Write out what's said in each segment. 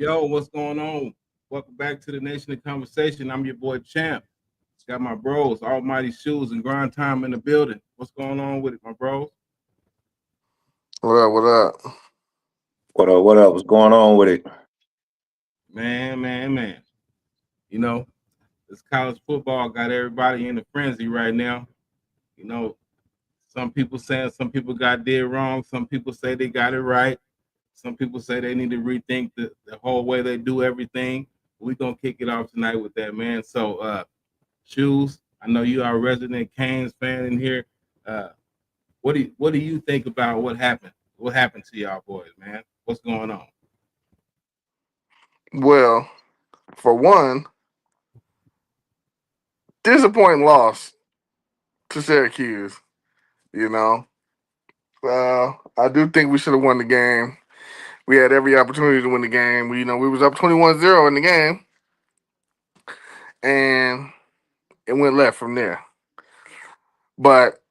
Yo, what's going on? Welcome back to the Nation of Conversation. I'm your boy Champ. Got my bros, Almighty Shoes and Grind Time in the building. What's going on with it, my bros? What up? What up? What up? What up? What's going on with it? Man. You know, this college football got everybody in a frenzy right now. You know, some people saying some people got did wrong. Some people say they got it right. Some people say they need to rethink the whole way they do everything. We're gonna kick it off tonight with that, man. So Shoes, I know you are a resident Canes fan in here. Uh, what do you think about what happened? What happened to y'all boys, man? What's going on? Well, for one, disappointing loss to Syracuse. You know, I do think we should have won the game. We had every opportunity to win the game. We was up 21-0 in the game, and it went left from there. But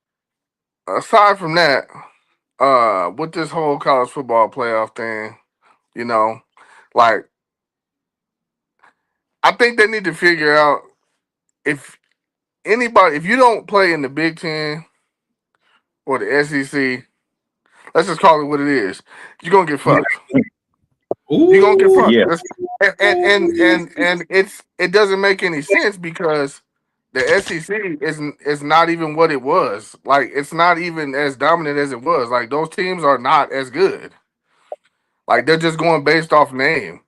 aside from that, with this whole college football playoff thing, you know, like I think they need to figure out if if you don't play in the Big Ten or the SEC, let's just call it what it is. You're gonna get fucked. You're gonna get Ooh, fucked. Yeah, And it doesn't make any sense because the SEC is not even what it was. Like it's not even as dominant as it was. Like those teams are not as good. Like they're just going based off name.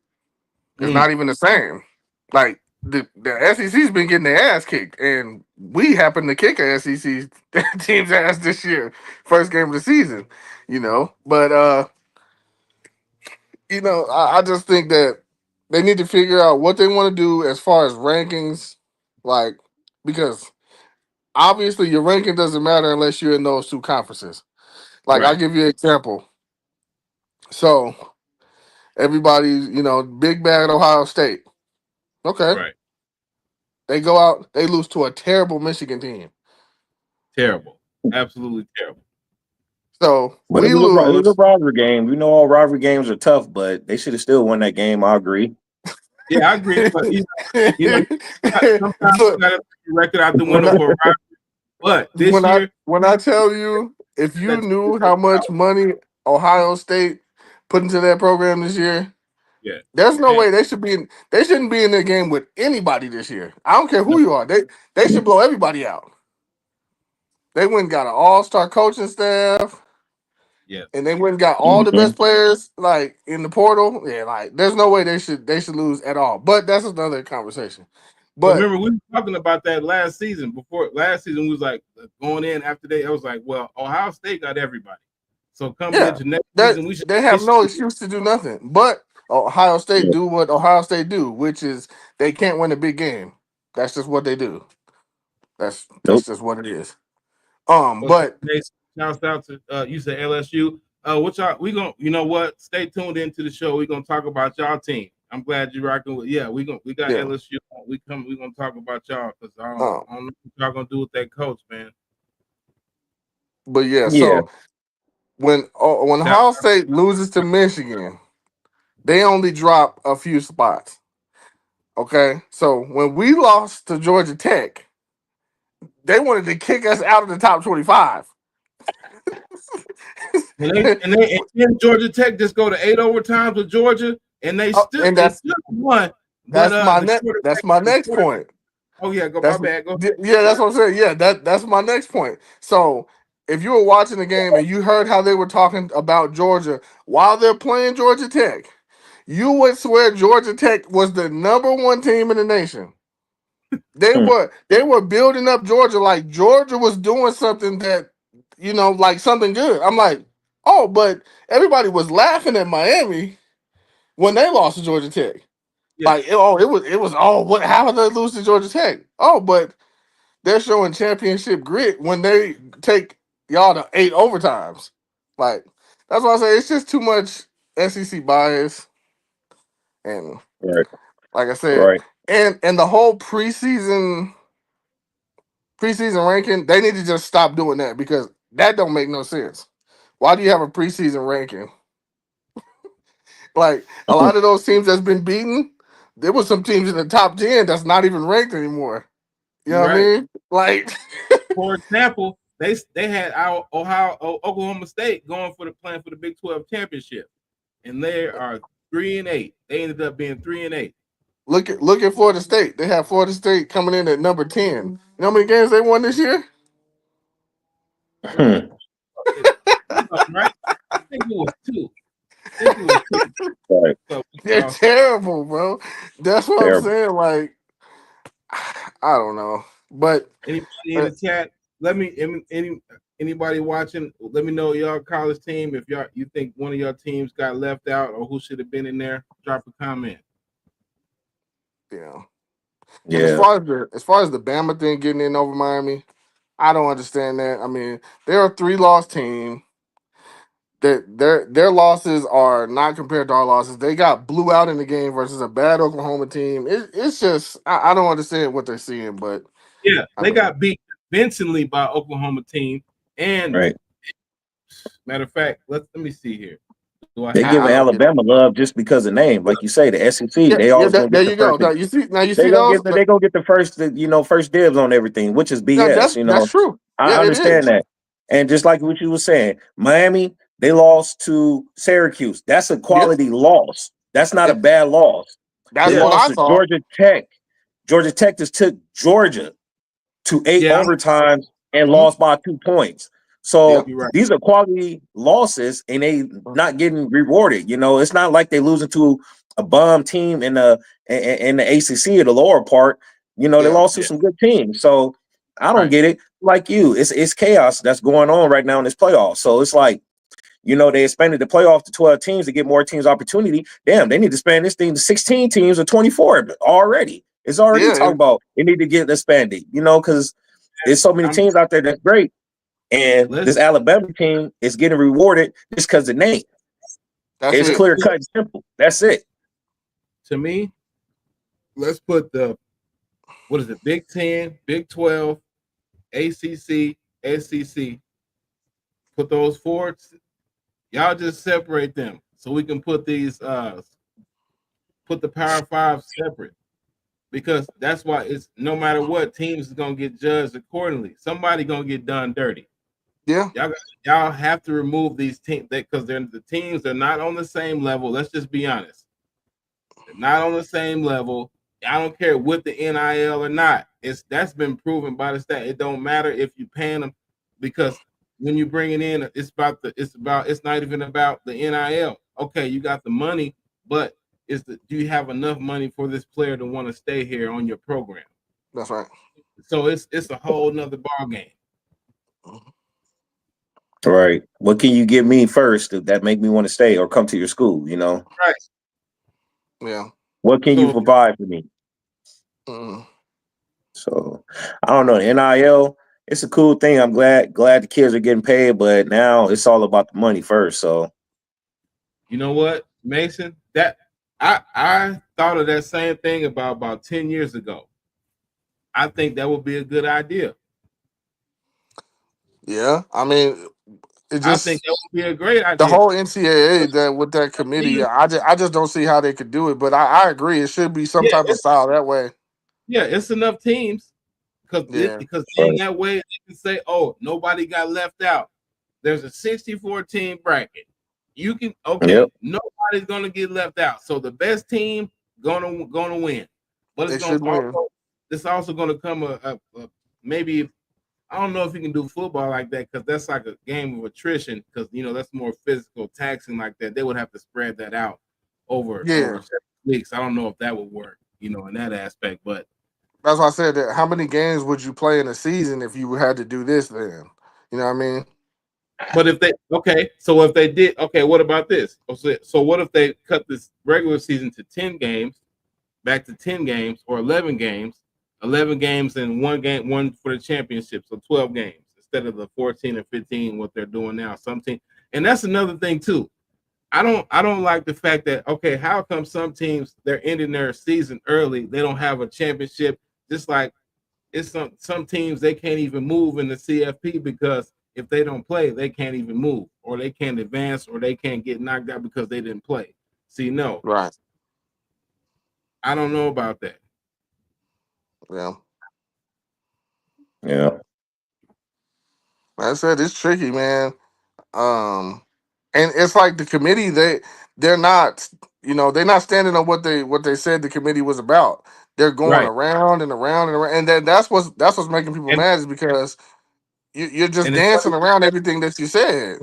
It's mm, not even the same. Like the SEC's been getting their ass kicked, and we happen to kick a SEC team's ass this year, first game of the season. But I just think that they need to figure out what they want to do as far as rankings, like because obviously your ranking doesn't matter unless you're in those two conferences. Like I'll right, give you an example. So everybody's big bad Ohio State. Okay, right. they go out, they lose to a terrible Michigan team. Terrible. Absolutely terrible. So but it we was a lose. rivalry game. We know all rivalry games are tough, but they should have still won that game. I agree. Yeah, I agree. But you sometimes you Look, gotta take your record out the when window I for a rivalry. But this when I year, when I tell you, if you let you knew how much money Ohio State put into that program this year, yeah. there's no And way they shouldn't be in their game with anybody this year. I don't care who you are. They should blow everybody out. They went and got an all-star coaching staff, yes. and they went and got all the Hmm. best players like in the portal. Yeah, like there's no way they should lose at all. But that's another conversation. But But remember, we were talking about that last season. Before last season, we was like going in after they. I was like, well, Ohio State got everybody. So coming yeah, into next that season, we should. they They have should no excuse to do nothing. But Ohio State Yeah. do what Ohio State do, which is they can't win a big game. That's just what they do. That's Nope. just what it is. what's up, But Jason? Shouts out to you said LSU. What y'all? We gonna. You know what? Stay tuned into the show. We gonna talk about y'all team. I'm glad you're rocking with. Yeah, we got yeah, LSU. We gonna talk about y'all because um, I don't know what y'all gonna do with that coach, man. but yeah. Yeah. So when Shout Ohio out. State loses to Michigan, they only drop a few spots. Okay, so when we lost to Georgia Tech, they wanted to kick us out of the top 25. And then Georgia Tech just go to 8 overtimes with Georgia, and And they still won. But that's my the next quarterback. point. Oh yeah, go my That's bad. Go. yeah, that's what I'm saying. Yeah, that's my next point. So if you were watching the game and you heard how they were talking about Georgia while they're playing Georgia Tech, you would swear Georgia Tech was the number one team in the nation. Hmm. They were building up Georgia like Georgia was doing something that like something good. I'm like, oh, but everybody was laughing at Miami when they lost to Georgia Tech. Yeah, Like, it was what how did they lose to Georgia Tech? Oh, but they're showing championship grit when they take y'all to 8 overtimes. Like that's why I say it's just too much SEC bias, and Right. like I said, Right. and the whole preseason ranking, they need to just stop doing that because that don't make no sense. Why do you have a preseason ranking Like a lot of those teams that's been beaten, there was some teams in the top 10 that's not even ranked anymore. You know what I Right. mean? Like, For example, they had our Oklahoma State going for the plan for the Big 12 championship, and they are 3-8. They ended up being 3-8. look at Florida State. They have Florida State coming in at number 10. You know how many games they won this year? Hmm. Right? I think it was two. Right. So, They're terrible, bro. That's what I'm Terrible. saying. Like, I don't know, but anybody in the chat, let me anybody watching, let me know your college team. If you think one of your teams got left out or who should have been in there, drop a comment. yeah. And Yeah. as far as the Bama thing getting in over Miami, I don't understand that. I mean, they're a 3-loss team. That their losses are not compared to our losses. They got blew out in the game versus a bad Oklahoma team. It's just I don't understand what they're seeing, but Yeah, I they mean, got beat convincingly by Oklahoma team. And Right. matter of fact, let me see here. Do I They have giving I don't get it. Alabama love just because of name, like you say, the SEC. Yeah, They yeah. always gonna There get the you go. first. Now you They see gonna those. get the first dibs on everything, which is Yeah, BS. that's true. I Yeah, it understand is. that, and just like what you were saying, Miami they lost to Syracuse. That's a Yeah, quality loss. That's not a yeah. bad loss. That's They yeah, what lost I to thought. Georgia Tech. Georgia Tech just took Georgia to 8 yeah, overtimes and Mhm. lost by 2 points. Yeah. So you're right. these are quality losses, and they Mhm. not getting rewarded. It's not like they losing to a bum team in the ACC or the lower part. They Yeah. lost to Yeah, some good teams. So I don't right. get it. Like you, it's chaos that's going on right now in this playoff. So it's like they expanded the playoff to 12 teams to get more teams opportunity. Damn, they need to expand this thing to 16 teams or 24 already. It's already Yeah. talking about they need to get expanded, because there's so many I'm teams out there that's great. And let's this Alabama team is getting rewarded just because the name. That's It's it. clear cut and simple. That's it. to me, let's put the what is it, Big 10, Big 12, ACC, SEC, put those forwards. Y'all just separate them so we can put these put the Power Five separate, because that's why it's no matter what, teams is gonna get judged accordingly. Somebody gonna get done dirty. Yeah. Y'all have to remove these teams because they're the teams, they're not on the same level. Let's just be honest. They're not on the same level. I don't care with the NIL or not. That's been proven by the stat. It don't matter if you paying them, because when you bring it in, it's not even about the NIL. Okay, you got the money, but do you have enough money for this player to want to stay here on your program? That's right. So it's a whole nother ball game. All right. What can you give me first that make me want to stay or come to your school? Right. Yeah. What can you So provide for me? Mm. So I don't know. NIL, it's a cool thing. I'm glad the kids are getting paid, but now it's all about the money first. So you know what, Mason? That I thought of that same thing about 10 years ago. I think that would be a good idea. Yeah. I mean, it I think just that would be a great the idea. whole NCAA that with that committee, I just don't see how they could do it. But I agree, it should be some Yeah, type of style that way. it's enough teams Yeah, because in right. that way they can say, oh, nobody got left out. There's a 64 team bracket. You can Yep. nobody's gonna get left out. So the best team gonna win. But they should win. it's also gonna come maybe, I don't know if you can do football like that because that's like a game of attrition, because that's more physical taxing like that. They would have to spread that out over Yeah, 7 weeks. I don't know if that would work, in that aspect. But that's why I said that. How many games would you play in a season if you had to do this? Then you know what I mean? if they so if they did, what about this? So what if they cut this regular season to 10 games, back to 10 games or 11 games, 11 games and one for the championship, so 12 games instead of the 14 or 15 what they're doing now. And that's another thing too. I don't like the fact that, how come some teams they're ending their season early, they don't have a championship, just like it's some teams they can't even move in the CFP because if they don't play, they can't even move, or they can't advance, or they can't get knocked out because they didn't play. See, no, Right. I don't know about that. Yeah. Yeah. Like I said, it's tricky, man. And it's like the committee, they're not, they're not standing on what they said the committee was about. They're going Right. around and around and around, and that's what's making people And mad is because you're just and it's dancing around everything that you said.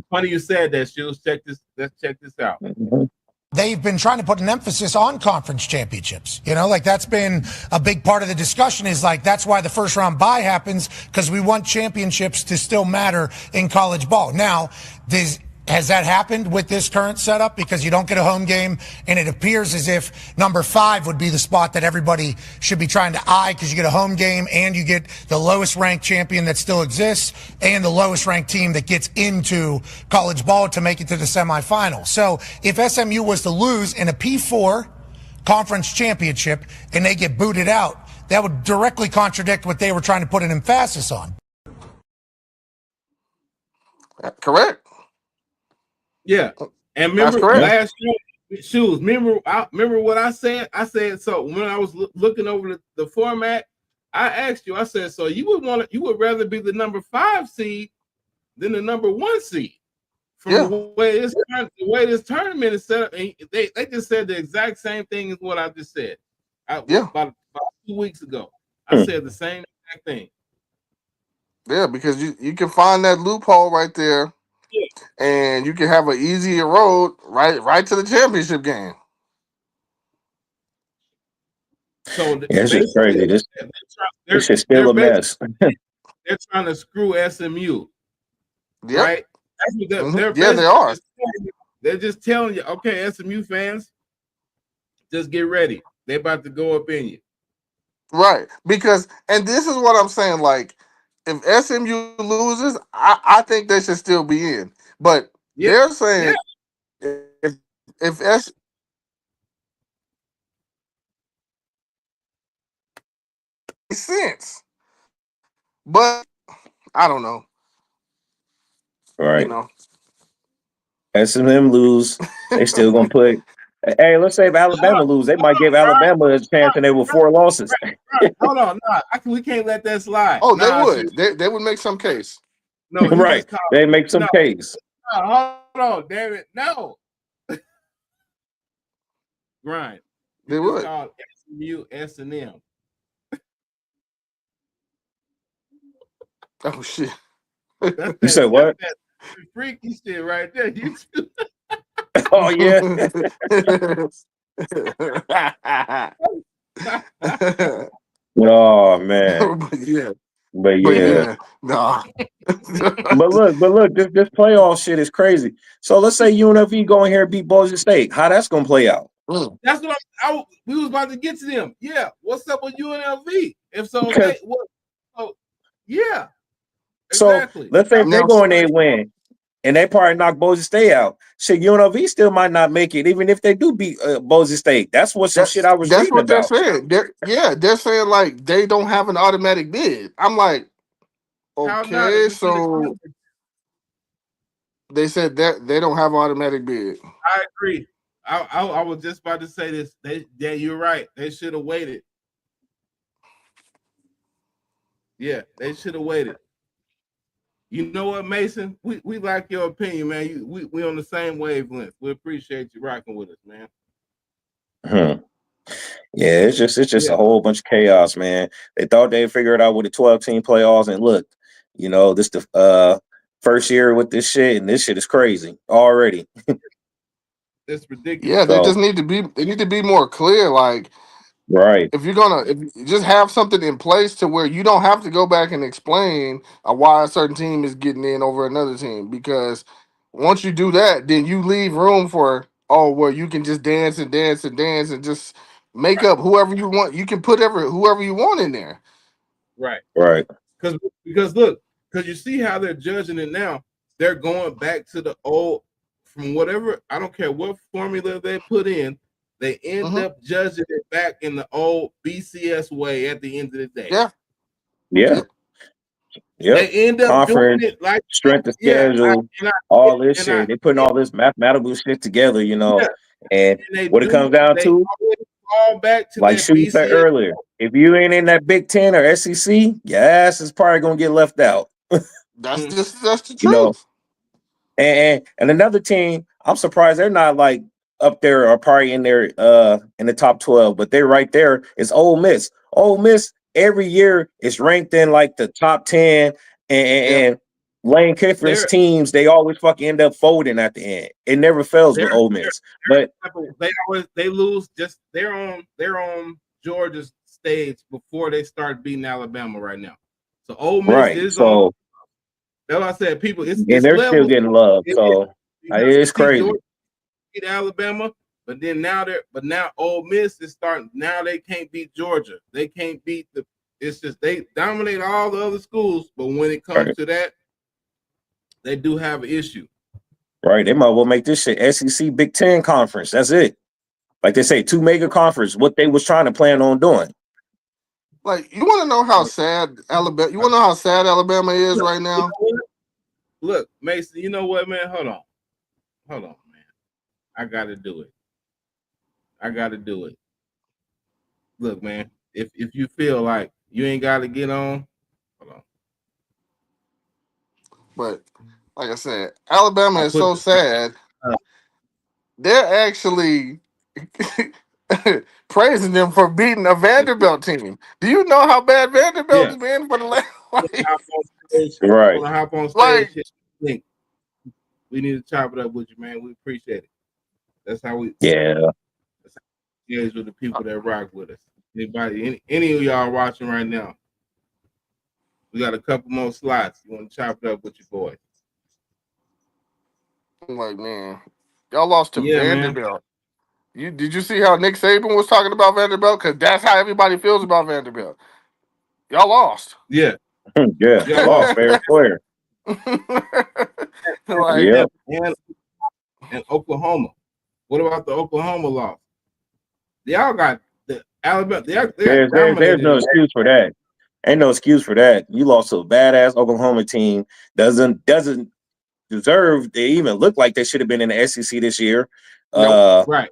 funny you said that, Shoes. Check this. Let's check this out. Mhm. They've been trying to put an emphasis on conference championships. Like that's been a big part of the discussion is like, that's why the first round bye happens because we want championships to still matter in college ball. Now, has that happened with this current setup? Because you don't get a home game, and it appears as if number 5 would be the spot that everybody should be trying to eye because you get a home game and you get the lowest ranked champion that still exists and the lowest ranked team that gets into college ball to make it to the semifinals. So if SMU was to lose in a P4 conference championship and they get booted out, that would directly contradict what they were trying to put an emphasis on. Correct. Yeah. And That's remember correct. last year, Shoes. Remember what I said? I said so when I was looking over the format. I asked you. I said so you would rather be the number 5 seed than the number 1 seed from Yeah. the way this tournament is set up. And they just said the exact same thing as what I just said. Yeah. About 2 weeks ago, I said the same exact thing. Yeah, because you can find that loophole right there, Yeah. and you can have an easier road right to the championship game. So Yeah, it's just crazy. This shit's still a mess. They're trying to screw SMU, Yep. right? That's what Mhm. Yeah, they are. They're just telling you, okay, SMU fans, just get ready. They're about to go up in you. Right. Because, and this is what I'm saying, like, if SMU loses, I think they should still be in. But Yeah. they're saying if sense. But I don't know. Right. You know. SMM lose, they still gonna put. Hey, let's say if Alabama lose, they might give Alabama a chance, and they were 4 losses. Hold on, we can't let that slide. Oh, they would. They would make some case. No, Right? They make some case. Hold on, damn it, no. Grind. They would. Called SMU S&M. Oh shit. You said what? That freaky shit right there. You too. Oh yeah. Oh man. But yeah. Nah. but look, this playoff shit is crazy. So let's say UNLV go in here and beat Boise State. How that's gonna play out? That's what we was about to get to them. Yeah. What's up with UNLV? If so, yeah. Exactly. So let's say if they go in there and win, and they probably knock Boise State out. Shit, UNLV still might not make it, even if they do beat Boise State. That's what shit I was reading about. That's what they're saying. They're saying like they don't have an automatic bid. I'm like, okay, so they said that they don't have an automatic bid. I agree. I was just about to say this. You're right. They should have waited. Yeah, they should have waited. You know what, Mason? We like your opinion, man. We on the same wavelength. We appreciate you rocking with us, man. Yeah, it's just a whole bunch of chaos, man. They thought they'd figure it out with the 12-team playoffs, and look, this the first year with this shit, and this shit is crazy already. It's ridiculous. Yeah, they just need to be more clear. Like, right. If you just have something in place to where you don't have to go back and explain why a certain team is getting in over another team, because once you do that, then you leave room for where you can just dance and dance and dance and just make up whoever you want. You can put whoever you want in there. Right. Because look, you see how they're judging it now. They're going back to the old, from whatever, I don't care what formula they put in. They end up judging it back in the old BCS way at the end of the day. Yeah. They end up conference, doing it like strength of schedule, all this shit. They're putting all this mathematical shit together, And they what it do. comes down They to, always fall back to like that Shooter said BCS. earlier, if you ain't in that Big Ten or SEC, your ass is probably gonna get left out. That's Mhm. that's the You know, truth. and another team, I'm surprised they're not like up there or probably in the top 12, but they're right there. It's Ole Miss. Ole Miss every year is ranked in like the top 10, Yeah. and Lane Kiffin's They're teams, they always fucking end up folding at the end. It never fails with they're Ole Miss. But they lose just they're on Georgia's stage before they start beating Alabama right now. So Ole Miss right, is on. so That's what I said. People, and it's they're still levels. getting love. It is. So You know, you it's see crazy. Georgia beat Alabama, but then now Ole Miss is starting. Now they can't beat Georgia. They can't beat the. It's just they dominate all the other schools, but when it comes Right. to that, they do have an issue. Right. They might well make this shit SEC Big Ten conference. That's it. Like they say, two mega conference, what they was trying to plan on doing. Like, you want to know how sad Alabama? You want to know how sad Alabama is right You now? know what? Look, Mason. You know what, man? Hold on, man. I got to do it. I got to do it. Look, man. If you feel like you ain't got to get on, hold on. But like I said, Alabama I is put so sad. the They're actually praising them for beating a Vanderbilt team. Do you know how bad Vanderbilt yeah. has been for the last Hop on stage. Right. Want to hop on stage? like Link. We need to chop it up with you, man. We appreciate it. That's how we Yeah. engage with the people that rock with us. Anybody, any of y'all watching right now? We got a couple more slots. You want to chop it up with your boy? I'm like, man, y'all lost to Yeah, man. Vanderbilt. Did you see how Nick Saban was talking about Vanderbilt? Because that's how everybody feels about Vanderbilt. Y'all lost. Yeah, Yeah. y'all Lost lost. fair and square. like, Yep. And Oklahoma. What about the Oklahoma loss? Y'all got the Alabama. They got There's no dominated. excuse for that. Ain't no excuse for that. You lost to a badass Oklahoma team. Doesn't deserve to even look like they should have been in the SEC this year. nope. Right.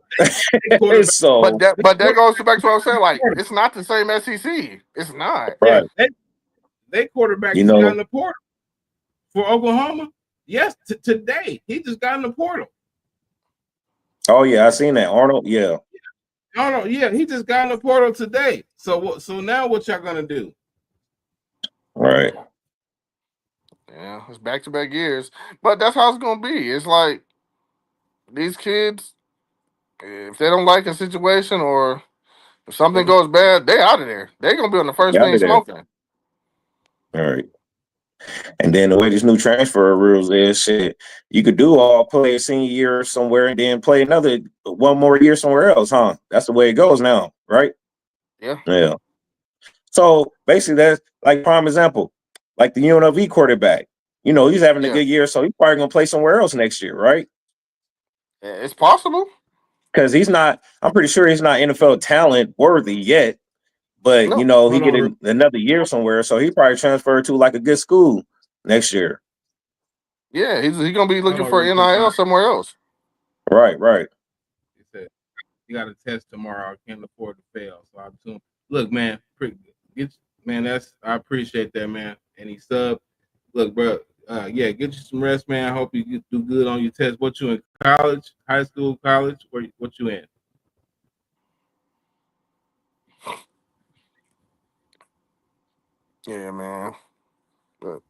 Quarterback. So But that goes back to what I was saying. Like, it's not the same SEC. It's not. Yeah, right. they quarterback You just got know, in the portal for Oklahoma. Yes, today he just got in the portal. oh yeah, I seen that. Arnold, yeah. No, yeah, he just got in the portal today. So now what y'all gonna do? Right. Yeah, it's back to back years. But that's how it's gonna be. It's like these kids, if they don't like a situation or if something goes bad, they out of there. They gonna be on the first Got thing it there. smoking. All right. And then the way this new transfer rules is, shit, you could do all play a senior year somewhere and then play another one more year somewhere else, huh? That's the way it goes now, right? Yeah. Yeah. So basically, that's like prime example, like the UNLV quarterback. You know, he's having a Yeah. good year, so he's probably gonna play somewhere else next year, right? Yeah, it's possible. Because he's not. I'm pretty sure he's not NFL talent worthy yet. But you No. know, he Hold on, getting another year somewhere, so he probably transferred to like a good school next year. Yeah, he's gonna be hold looking on, for real quick. NIL somewhere else. Right, right. He said you got a test tomorrow. I can't afford to fail. So I'm assuming. Look, man, I appreciate that, man. And he sub. Look, bro. Yeah, get you some rest, man. I hope you do good on your test. What you in college, high school, college? What you in? Yeah, man. But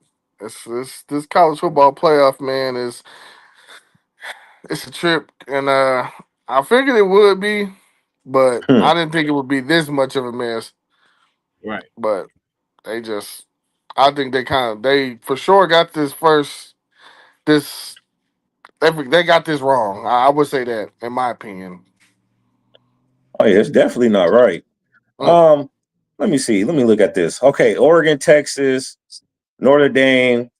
this college football playoff, man, it's a trip, and I figured it would be, but Hmm. I didn't think it would be this much of a mess. Right. But they just, I think they for sure got this they got this wrong. I would say that, in my opinion. Oh yeah, it's definitely not right. Mm. Let me see. Let me look at this. Okay, Oregon, Texas, Notre Dame.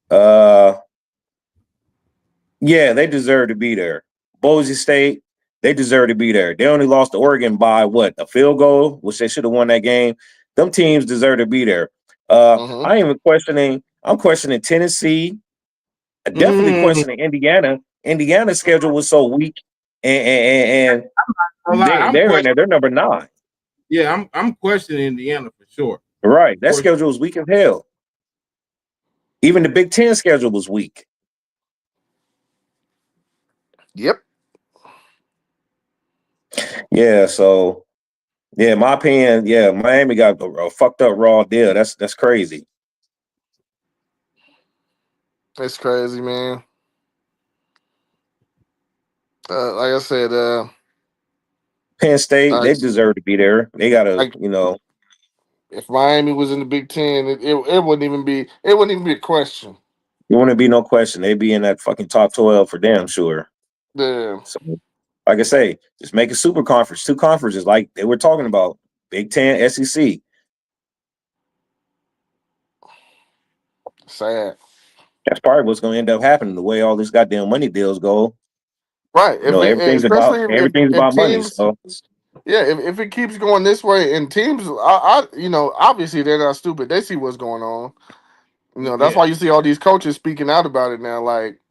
Uh, yeah, they deserve to be there. Boise State, they deserve to be there. They only lost to Oregon by what, a field goal, which they should have won that game. Them teams deserve to be there. Mm-hmm. I ain't even questioning. I'm questioning Tennessee. Definitely questioning Indiana. Indiana's schedule was so weak. and Well, I'm they're in there. questioning. They're number 9. Yeah, I'm questioning Indiana for sure. Right. That schedule was weak as hell. Even the Big Ten schedule was weak. Yep. Yeah. So, yeah, in my opinion, yeah, Miami got a fucked up raw deal. That's crazy. It's crazy, man. Like I said, Penn State, they deserve to be there. They got to, like if Miami was in the Big Ten, it wouldn't even be a question. there wouldn't be no question. They'd be in that fucking top 12 for damn sure. Yeah. So, like I say, just make a super conference, 2 conferences like they were talking about, Big Ten, SEC. Sad. That's probably what's going to end up happening the way all these goddamn money deals go. Right. You know, Especially everything's if about money. teams, So, yeah, if it keeps going this way, and teams, obviously they're not stupid. They see what's going on. That's Yeah, why you see all these coaches speaking out about it now. Like,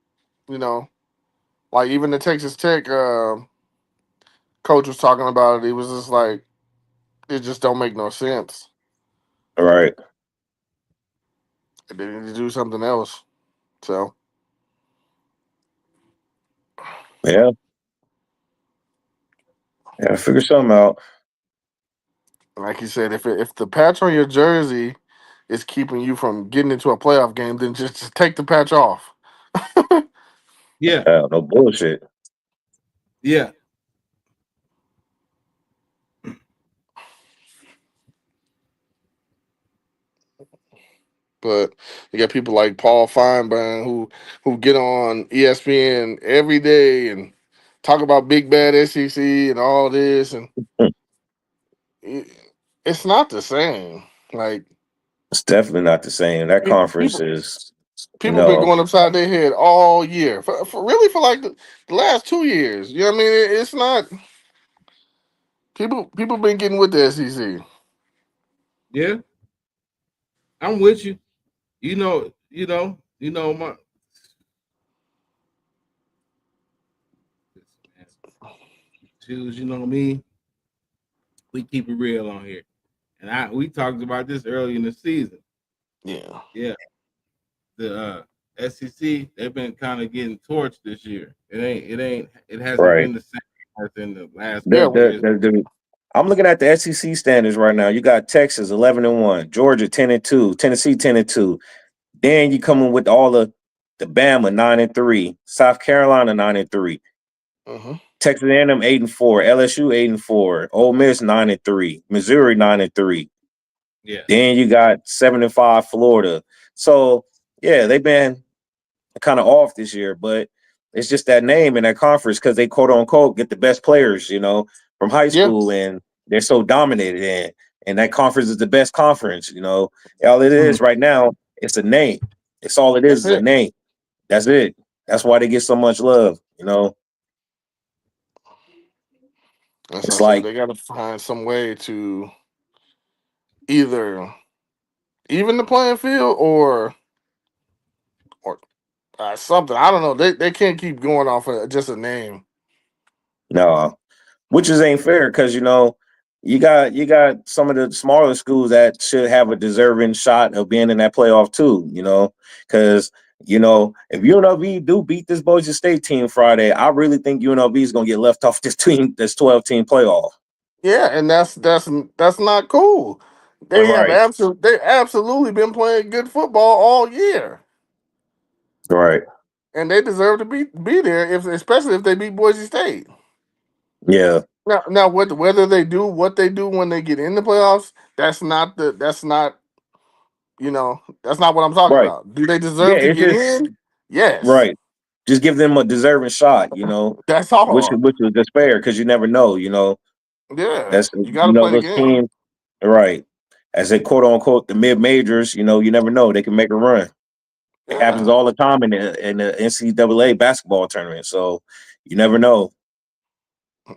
like even the Texas Tech coach was talking about it. He was just like, it just don't make no sense. all right. They need to do something else. So, Yeah. Yeah, figure something out. like you said, if the patch on your jersey is keeping you from getting into a playoff game, then just take the patch off. yeah, No bullshit. yeah. But you got people like Paul Feinberg who get on ESPN every day and talk about big bad SEC and all this, and it, it's not the same. Like It's definitely not the same. That conference people is, people been going upside their head all year for really for like the last 2 years. You know what I mean? It's not people been getting with the SEC. Yeah, I'm with you. My shoes. You know me. We keep it real on here, and we talked about this early in the season. Yeah. Yeah, the SEC they've been kind of getting torched this year. It hasn't right. been the same as in the last Yeah. couple years. I'm looking at the SEC standings right now. You got Texas 11-1, Georgia 10-2, Tennessee 10-2. Then you come in with all the Bama 9-3, South Carolina 9-3, Uh-huh. Texas A&M 8-4, LSU 8-4, Ole Miss 9-3, Missouri 9-3. Yeah, Then you got 7-5 Florida. So yeah, they've been kind of off this year, but it's just that name in that conference because they quote unquote get the best players, from high Yeah. school, and they're so dominated in. And that conference is the best conference. All it is right now, it's a name. It's all it That's is a it. name. That's it. That's why they get so much love. That's what I It's said. like They got to find some way to either even the playing field or something. I don't know. They can't keep going off of just a name. no, which is ain't fair because you got some of the smaller schools that should have a deserving shot of being in that playoff too. Because if UNLV do beat this Boise State team Friday, I really think UNLV is gonna get left off this 12-team playoff. Yeah, and that's not cool. Right, They absolutely been playing good football all year, right, and they deserve to be there if especially if they beat Boise State. yeah, Now whether they do what they do when they get in the playoffs, that's not what I'm talking right, about. Do they yeah. deserve to It's get just in? Yes. right. Just give them a deserving shot. That's Which all. which is just fair because you never know. Yeah. That's You got to play the those game. teams. Right. As they quote unquote the mid majors, you never know. They can make a run. It happens Yeah. all the time in the NCAA basketball tournament. So you never know.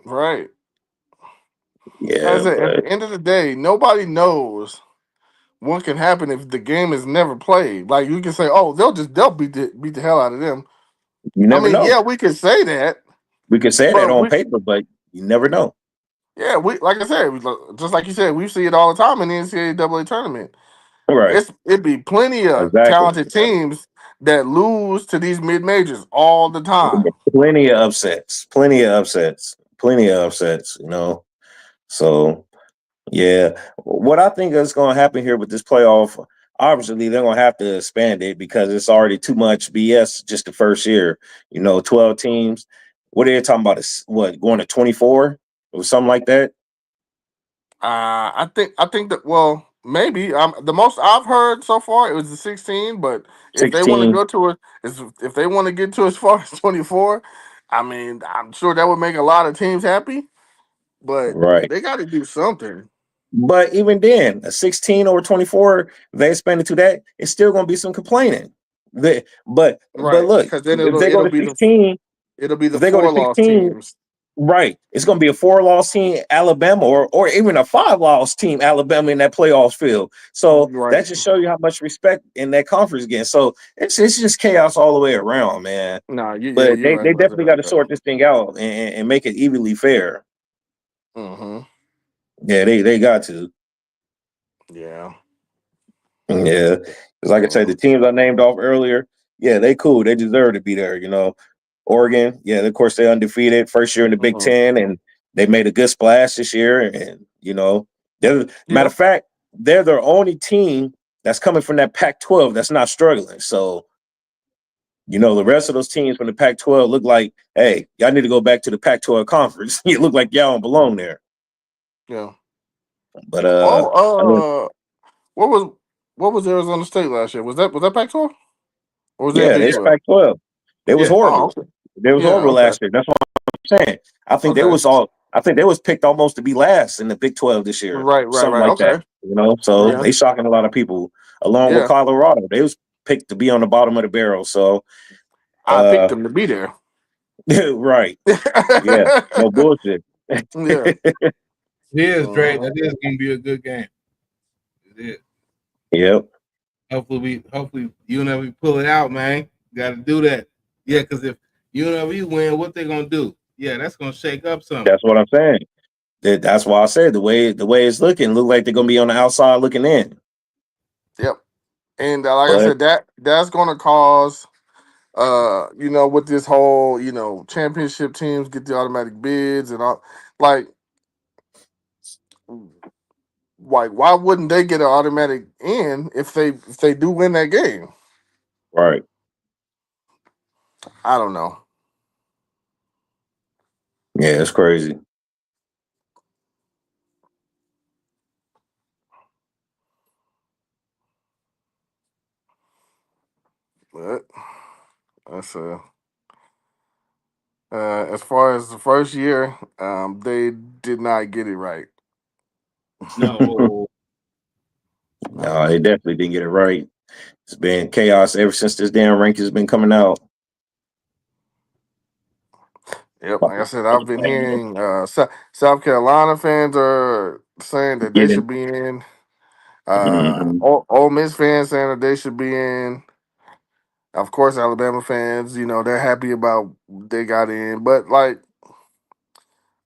Right. As Yeah, at but the end of the day, nobody knows what can happen if the game is never played. Like you can say, "Oh, they'll beat the hell out of them." you I never mean, know. yeah, we can say that, We could say that But on paper, but you never know. yeah, like I said, just like you said, we see it all the time in the NCAA tournament. Right. It'd be plenty of Exactly. talented teams that lose to these mid majors all the time. Plenty of upsets. Plenty of upsets. Plenty of upsets. So yeah, what I think is going to happen here with this playoff, obviously they're going to have to expand it because it's already too much BS just the first year. 12 teams. What are they talking about? What, going to 24 or something like that? I think that, well, maybe the most I've heard so far it was the 16, but if they want to 16. go to it, if they want to get to as far as 24, I mean, I'm sure that would make a lot of teams happy, but Right. they got to do something. But even then, a 16 or 24, they expanded to that, it's still going to be some complaining. But Right, look, because then if they go to 16, it'll be the if they go to 4 loss 16, teams. right, it's going to be a 4-loss team, Alabama, or even a 5-loss team, Alabama, in that playoffs field. So Right. that just shows you how much respect in that conference again. So it's just chaos all the way around, man. No, you're But right they about definitely got to that. sort this thing out and make it evenly fair. Mm-hmm. Yeah, they got to. Yeah. Yeah, because like I said, the teams I named off earlier, yeah, they cool. They deserve to be there. Oregon, yeah, of course they're undefeated, first year in the Big Ten, and they made a good splash this year. And matter of fact, they're the only team that's coming from that Pac-12 that's not struggling. So, the rest of those teams from the Pac-12 look like, hey, y'all need to go back to the Pac-12 conference. You look like y'all don't belong there. Yeah. But what was Arizona State last year? Was that Pac-12? Or was that yeah, Big they 12? Pac-12. They was Yeah. horrible. Oh, okay. They was Yeah, horrible okay. last year. That's what I'm saying. I think they was picked almost to be last in the Big 12 this year. Right. Something like Okay. that. So Yeah. they shocking a lot of people. Along with Colorado. They was picked to be on the bottom of the barrel. So I picked them to be there. right. Yeah. No bullshit. Yeah. It is, Dre. That is gonna be a good game. It is. Yep. Hopefully UNLV pull it out, man. Got to do that. Yeah, because if UNLV win, what they gonna do? Yeah, that's gonna shake up something. That's what I'm saying. That's why I said the way it's looking, look like they're gonna be on the outside looking in. Yep. And like I said, that's gonna cause with this whole, championship teams get the automatic bids and all, like why wouldn't they get an automatic in if they do win that game? Right. I don't know. Yeah, it's crazy. But that's as far as the first year, they did not get it right. No. No, they definitely didn't get it right. It's been chaos ever since this damn ranking has been coming out. Yep, like I said, I've been hearing South Carolina fans are saying that they should be in. Ole Miss fans saying that they should be in. Of course, Alabama fans, they're happy about they got in, but like,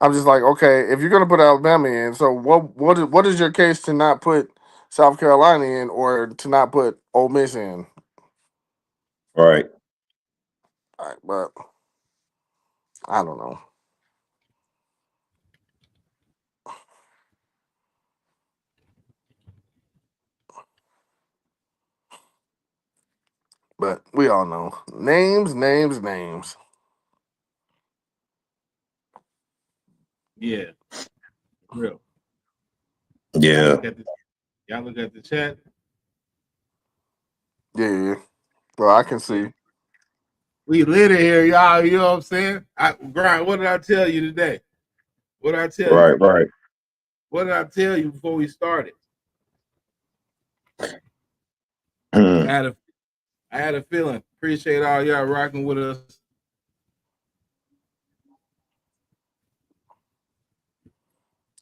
I'm just like, okay, if you're gonna put Alabama in, so what is your case to not put South Carolina in or to not put Ole Miss in? Right. All right, but I don't know. But we all know names. Yeah. Real. Yeah. Y'all look at the chat. Yeah. Well, I can see. We lit it here, y'all. You know what I'm saying? Brian, what did I tell you today? What did I tell you? Right. What did I tell you before we started? I had a feeling. Appreciate all y'all rocking with us.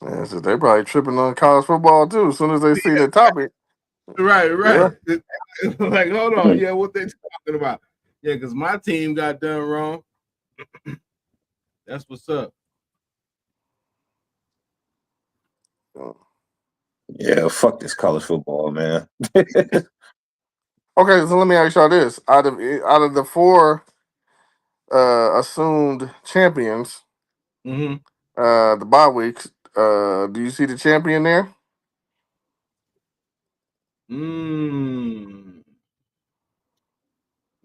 Yeah, so they probably tripping on college football too. As soon as they see the topic. Right. Yeah. Like, hold on. Yeah, what they talking about? Yeah, because my team got done wrong. That's what's up. Yeah, fuck this college football, man. Okay, so let me ask y'all this: out of the four assumed champions, Mm-hmm. the bye weeks, do you see the champion there? You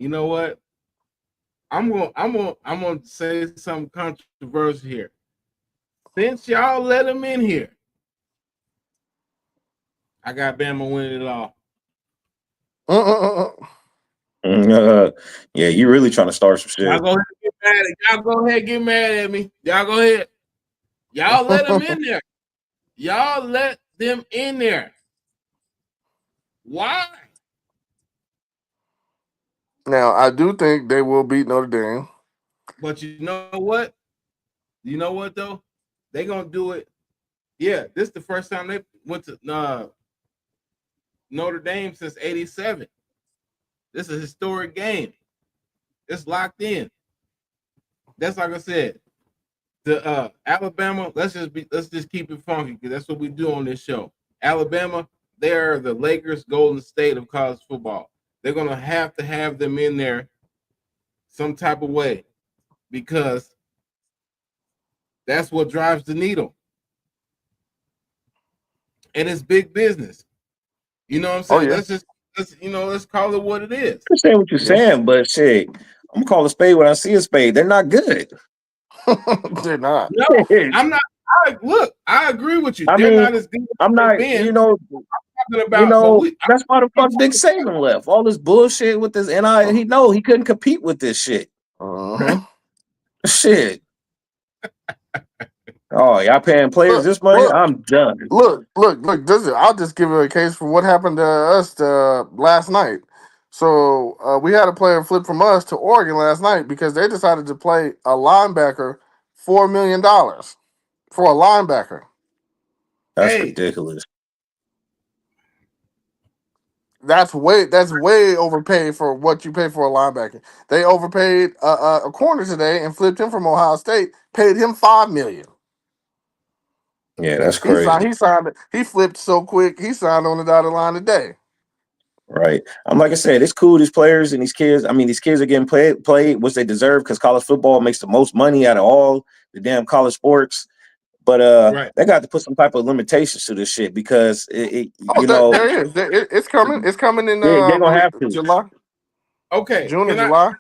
know what? I'm gonna say something controversial here. Since y'all let him in here, I got Bama winning it all. Yeah, you really trying to start some Y'all shit. go ahead and get mad at y'all. Go ahead and get mad at me. Y'all go ahead. Y'all let them in there. Y'all let them in there. Why? Now, I do think they will beat Notre Dame. But you know what? You know what though? They gonna do it. Yeah, this is the first time they went to Notre Dame since '87. This is a historic game. It's locked in. That's like I said. The Alabama, let's just keep it funky because that's what we do on this show. Alabama, they are the Lakers, Golden State of college football. They're gonna have to have them in there some type of way because that's what drives the needle. And it's big business. You know what I'm saying? Oh, yeah. Let's call it what it is. I understand what you're saying, but shit, I'm gonna call a spade when I see a spade. They're not good. They're not. No, I'm not. I agree with you. I They're mean, not as good as I'm they've not, been. you know, Talking about, that's why the fuck Nick Saban left. All this bullshit with this NIL. He couldn't compete with this shit. Shit. Oh, y'all paying players this money? I'm done. Look. I'll just give you a case for what happened to us last night. So we had a player flip from us to Oregon last night because they decided to play a linebacker $4 million for a linebacker. That's ridiculous. That's way overpaid for what you pay for a linebacker. They overpaid a corner today and flipped him from Ohio State. Paid him $5 million. Yeah, that's crazy. He signed it. He flipped so quick. He signed on the dotted line today. Right. I'm like I said, it's cool. These players and these kids. I mean, these kids are getting played which they deserve because college football makes the most money out of all the damn college sports. But they got to put some type of limitations to this shit because there is. It's coming. It's coming in they're gonna have to. July. Okay. June or July.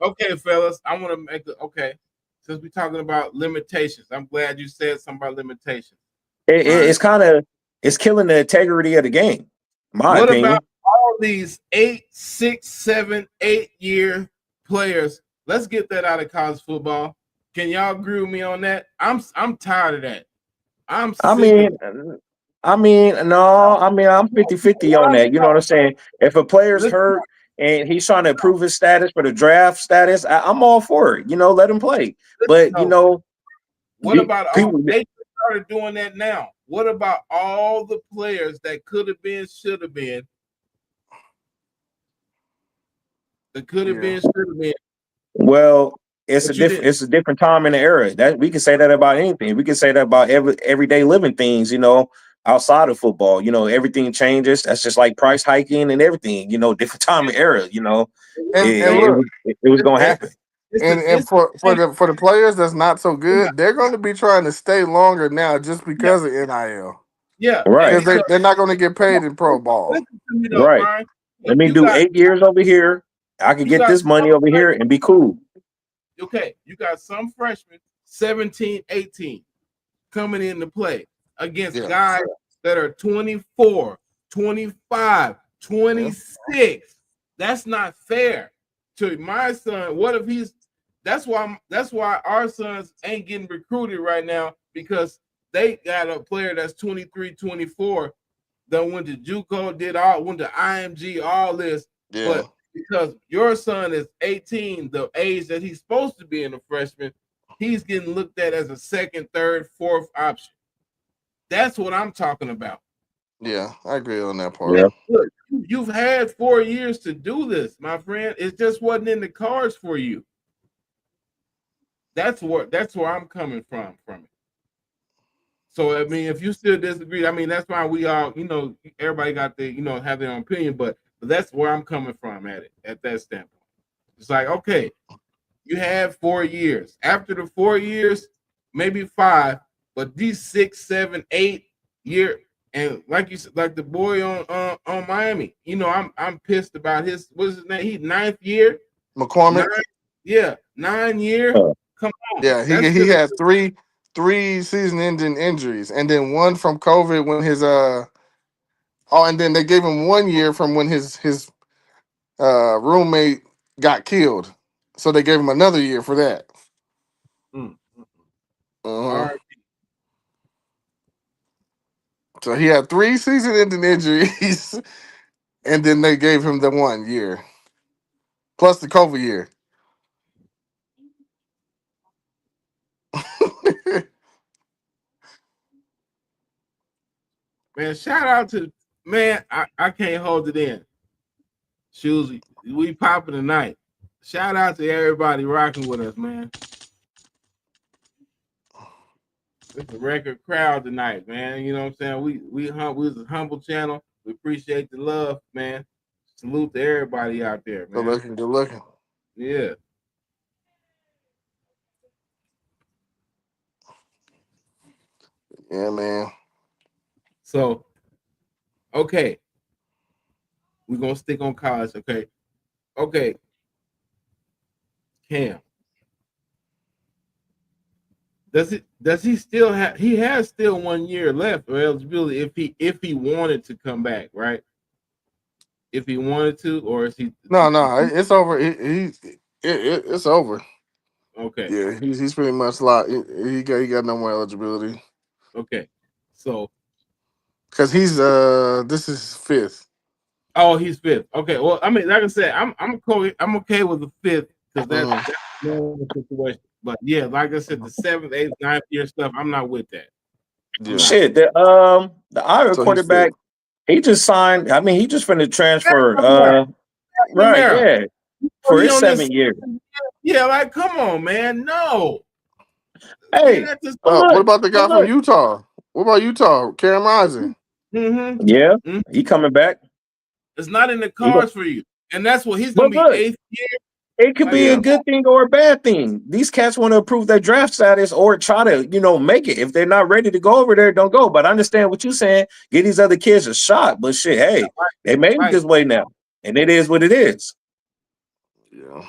Okay, fellas. I want to make it okay. Since we're talking about limitations, I'm glad you said something about limitations. It's killing the integrity of the game. My opinion. What about all these 8, 6, 7, 8 year players? Let's get that out of college football. Can y'all agree with me on that? I'm tired of that. I'm 50-50 on that. You know what I'm saying? If a player's hurt and he's trying to improve his status for the draft status, I'm all for it. Let him play. But what about they started doing that now? What about all the players that could have been, should have been? That could have been, should have been. Well, it's a different time in the era. That we can say that about anything. We can say that about everyday living things, outside of football. Everything changes. That's just like price hiking and everything, different time and era, it was gonna happen. And for the players that's not so good, they're going to be trying to stay longer now just because of NIL. Yeah, right. Because they're not going to get paid in pro ball. Right. Let me do 8 years over here. I can get this money over here and be cool. Okay, you got some freshmen, 17, 18, coming into play against guys that are 24, 25, 26. That's not fair to my son. What if that's why our sons ain't getting recruited right now because they got a player that's 23, 24 that went to JUCO, went to IMG, all this. Yeah. But because your son is 18, the age that he's supposed to be in a freshman, he's getting looked at as a second, third, fourth option. That's what I'm talking about. Yeah, I agree on that part. Yeah. Look, you've had 4 years to do this, my friend. It just wasn't in the cards for you. that's where I'm coming from it. So I mean, if you still disagree, I mean that's why we all, everybody got the, have their own opinion, but that's where I'm coming from at that standpoint. It's like, okay, you have 4 years. After the 4 years, maybe 5, but these 6, 7, 8 year, and like you said, like the boy on Miami, I'm pissed about what's his name? He's 9th year. McCormick. 9 year. Uh, Come on. Yeah, he had three season-ending injuries, and then one from COVID when his and then they gave him 1 year from when his roommate got killed, so they gave him another year for that. Mm. Uh-huh. All right. So he had 3 season-ending injuries, and then they gave him the 1 year plus the COVID year. Man, shout out to man. I can't hold it in. Shoes, we popping tonight. Shout out to everybody rocking with us, man. It's a record crowd tonight, man. You know what I'm saying? We was a humble channel. We appreciate the love, man. Salute to everybody out there, man. Good looking. Yeah. Yeah, man. So, okay. We're gonna stick on college, okay? Okay. Cam. Does he still have he has still 1 year left of eligibility if he wanted to come back, right? If he wanted to, or is he No, it's over. It's over. okay? Yeah, he's pretty much locked. He got no more eligibility Okay. So because he's this is 5th. oh, he's 5th. Okay. Well, I mean, like I said, I'm okay with the 5th because that's Mhm. a normal situation. But yeah, like I said, the 7th, 8th, 9th year stuff, I'm not with that. Yeah. shit, the Iowa So he's quarterback, 5th. he just signed. I mean, he just finna transfer. Right, Now, yeah, what for are you his on this? 7 year. Yeah, like come on, man. No. Hey, but What look, about the guy from Utah? What about Utah? Cam Rising. Mm-hmm. yeah, Mm-hmm. he coming back. It's not in the He go, cards for you. And that's what he's gonna but be look, 8th year. it could Like, be a Yeah. good thing or a bad thing. These cats want to improve their draft status or try to, make it. If they're not ready to go over there, don't go. But I understand what you're saying. Give these other kids a shot. But shit, hey, they made it this way now, and it is what it is. Yeah.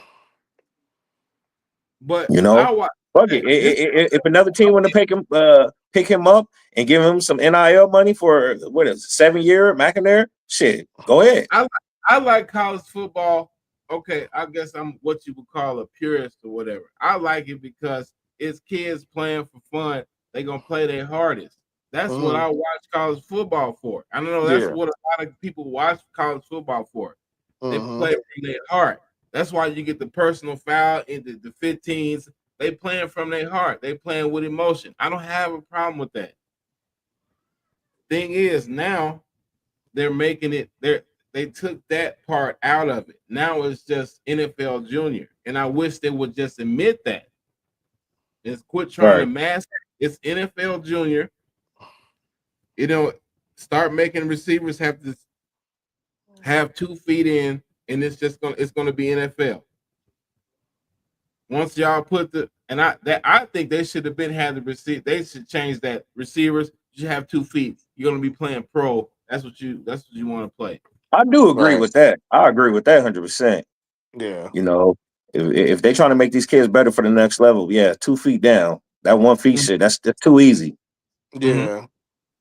but You I know, watch fuck it. If another team want to pick him up and give him some NIL money for what is it, 7 year McIntyre, shit, go ahead. I like college football. Okay, I guess I'm what you would call a purist or whatever. I like it because it's kids playing for fun. They're gonna play their hardest. That's what I watch college football for. I don't know. That's what a lot of people watch college football for. They play from their heart. That's why you get the personal foul in the 15s. They playing from their heart. They playing with emotion. I don't have a problem with that. Thing is, now they're making it. They took that part out of it. Now it's just NFL Junior, and I wish they would just admit that. It's quit trying to mask it. It's NFL Junior. Start making receivers have to have 2 feet in, and it's gonna be NFL. Once y'all put I think they should have been had the receive. They should change that. Receivers, you have 2 feet. You're gonna be playing pro. That's what you want to play. I do agree with that. I agree with that 100%. Yeah. If they're trying to make these kids better for the next level, yeah, 2 feet down. That 1 feet shit, that's too easy. Yeah.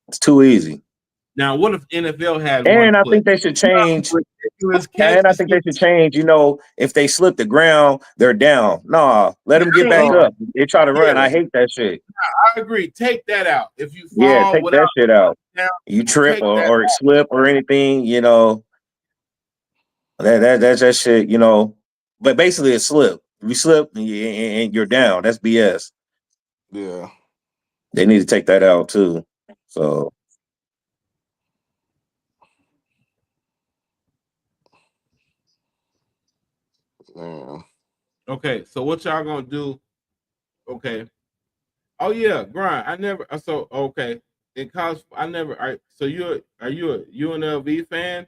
It's too easy. Now, what if NFL had one And I foot? think they should change. Ridiculous catch. And I think they should change. If they slip the ground, they're down. Nah, let them get back No. up. They try to run. Yeah. I hate that shit. I agree. Take that out. If you Yeah, fall take without that shit out. down, You trip take that or slip or anything, that's that shit, But basically, it's slip. If you slip and you're down, that's BS. Yeah. They need to take that out too. So. Yeah. Okay, so what y'all gonna do okay. Oh yeah, Brian. I never. So okay. In college, I never. So are you a UNLV fan?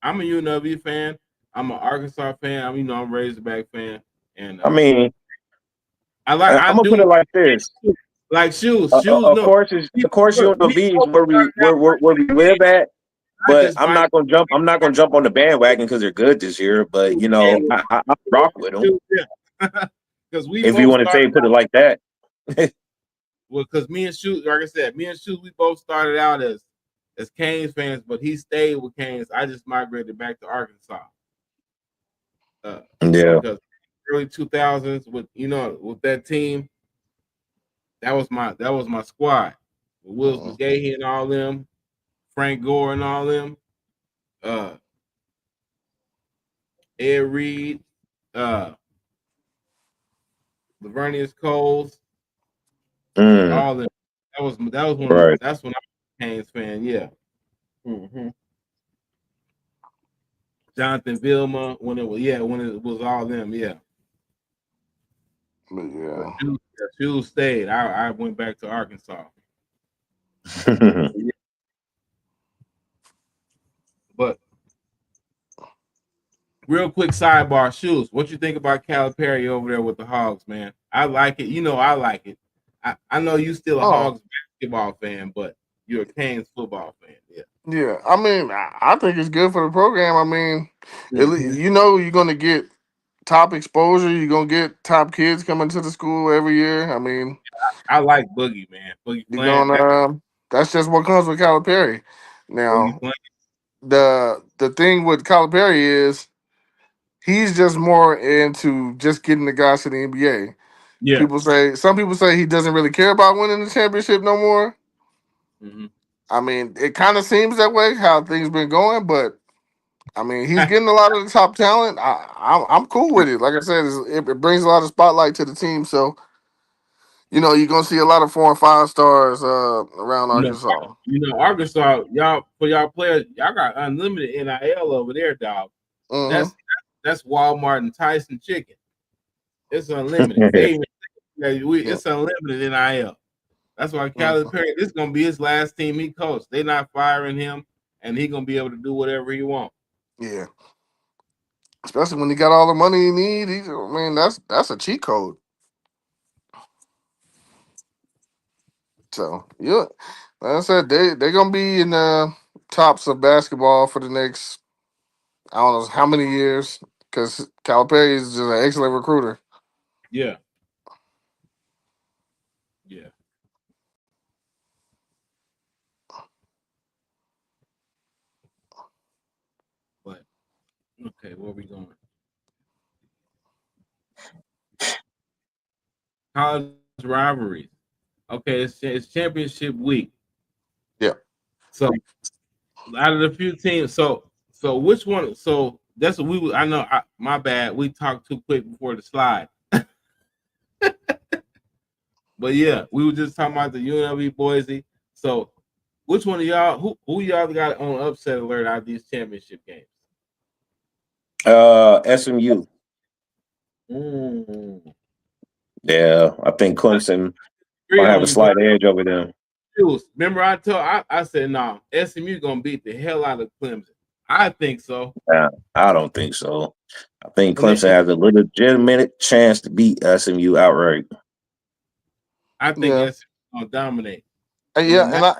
I'm a UNLV fan. I'm an Arkansas fan. I'm Razorback fan, and I mean, I I'm gonna put do it like this. like shoes. Of No, course, look, we UNLV is both started out where we live at. not But just Mike. I'm not gonna jump on the bandwagon because they're good this year. But I rock with them Because we if you both want to started say put it like that. well, because me and Shoes, like I said, we both started out as Canes fans, but he stayed with Canes. I just migrated back to Arkansas. Yeah, Because early 2000s with that team, that was my squad. With Wills McGahee and all them, Frank Gore and all them, Ed Reed, Lavernius Coles, all them. right. That's when I was a Canes fan. Yeah. Mm-hmm. Jonathan Vilma when it was all them. Yeah. But yeah. Shoes stayed. I went back to Arkansas. But real quick sidebar, Shoes. What you think about Calipari over there with the Hogs, man? I like it. I like it. I know you still a Hogs basketball fan, but you're a Canes football fan. Yeah. Yeah. I mean, I think it's good for the program. I mean, you're gonna get top exposure. You're gonna get top kids coming to the school every year. I mean, I like Boogie, man. Boogie you're playing. gonna. That's just what comes with Calipari. Boogie Now, playing. the thing with Calipari is he's just more into just getting the guys to the NBA. Yeah. Some people say he doesn't really care about winning the championship no more. Mm-hmm. I mean, it kind of seems that way how things been going, but I mean, he's getting a lot of the top talent. I'm cool with it. Like I said, it brings a lot of spotlight to the team. So you're gonna see a lot of 4 and 5 stars around Arkansas. Arkansas, for y'all players, y'all got unlimited NIL over there, dog. Mm-hmm. That's Walmart and Tyson chicken. It's unlimited. It's unlimited NIL. That's why Calipari, this is gonna be his last team he coached. They're not firing him, and he's gonna be able to do whatever he wants. Yeah, especially when he got all the money he need. That's a cheat code. So yeah, like I said, they're gonna be in the tops of basketball for the next I don't know how many years because Calipari is just an excellent recruiter. Yeah. Yeah. But okay, where we going? College rivalries. Okay, it's championship week. Yeah. So out of the few teams, so which one? So that's what we. I know. My bad. We talked too quick before the slide. But yeah, we were just talking about the UNLV Boise. So which one of y'all? Who y'all got on upset alert out of these championship games? SMU. Mm. Yeah, I think Clemson might have a slight edge over them. Remember, I said no. SMU gonna beat the hell out of Clemson. I think so. Yeah, I don't think so. I think Clemson has a legitimate chance to beat SMU outright. I think SMU gonna dominate. Yeah,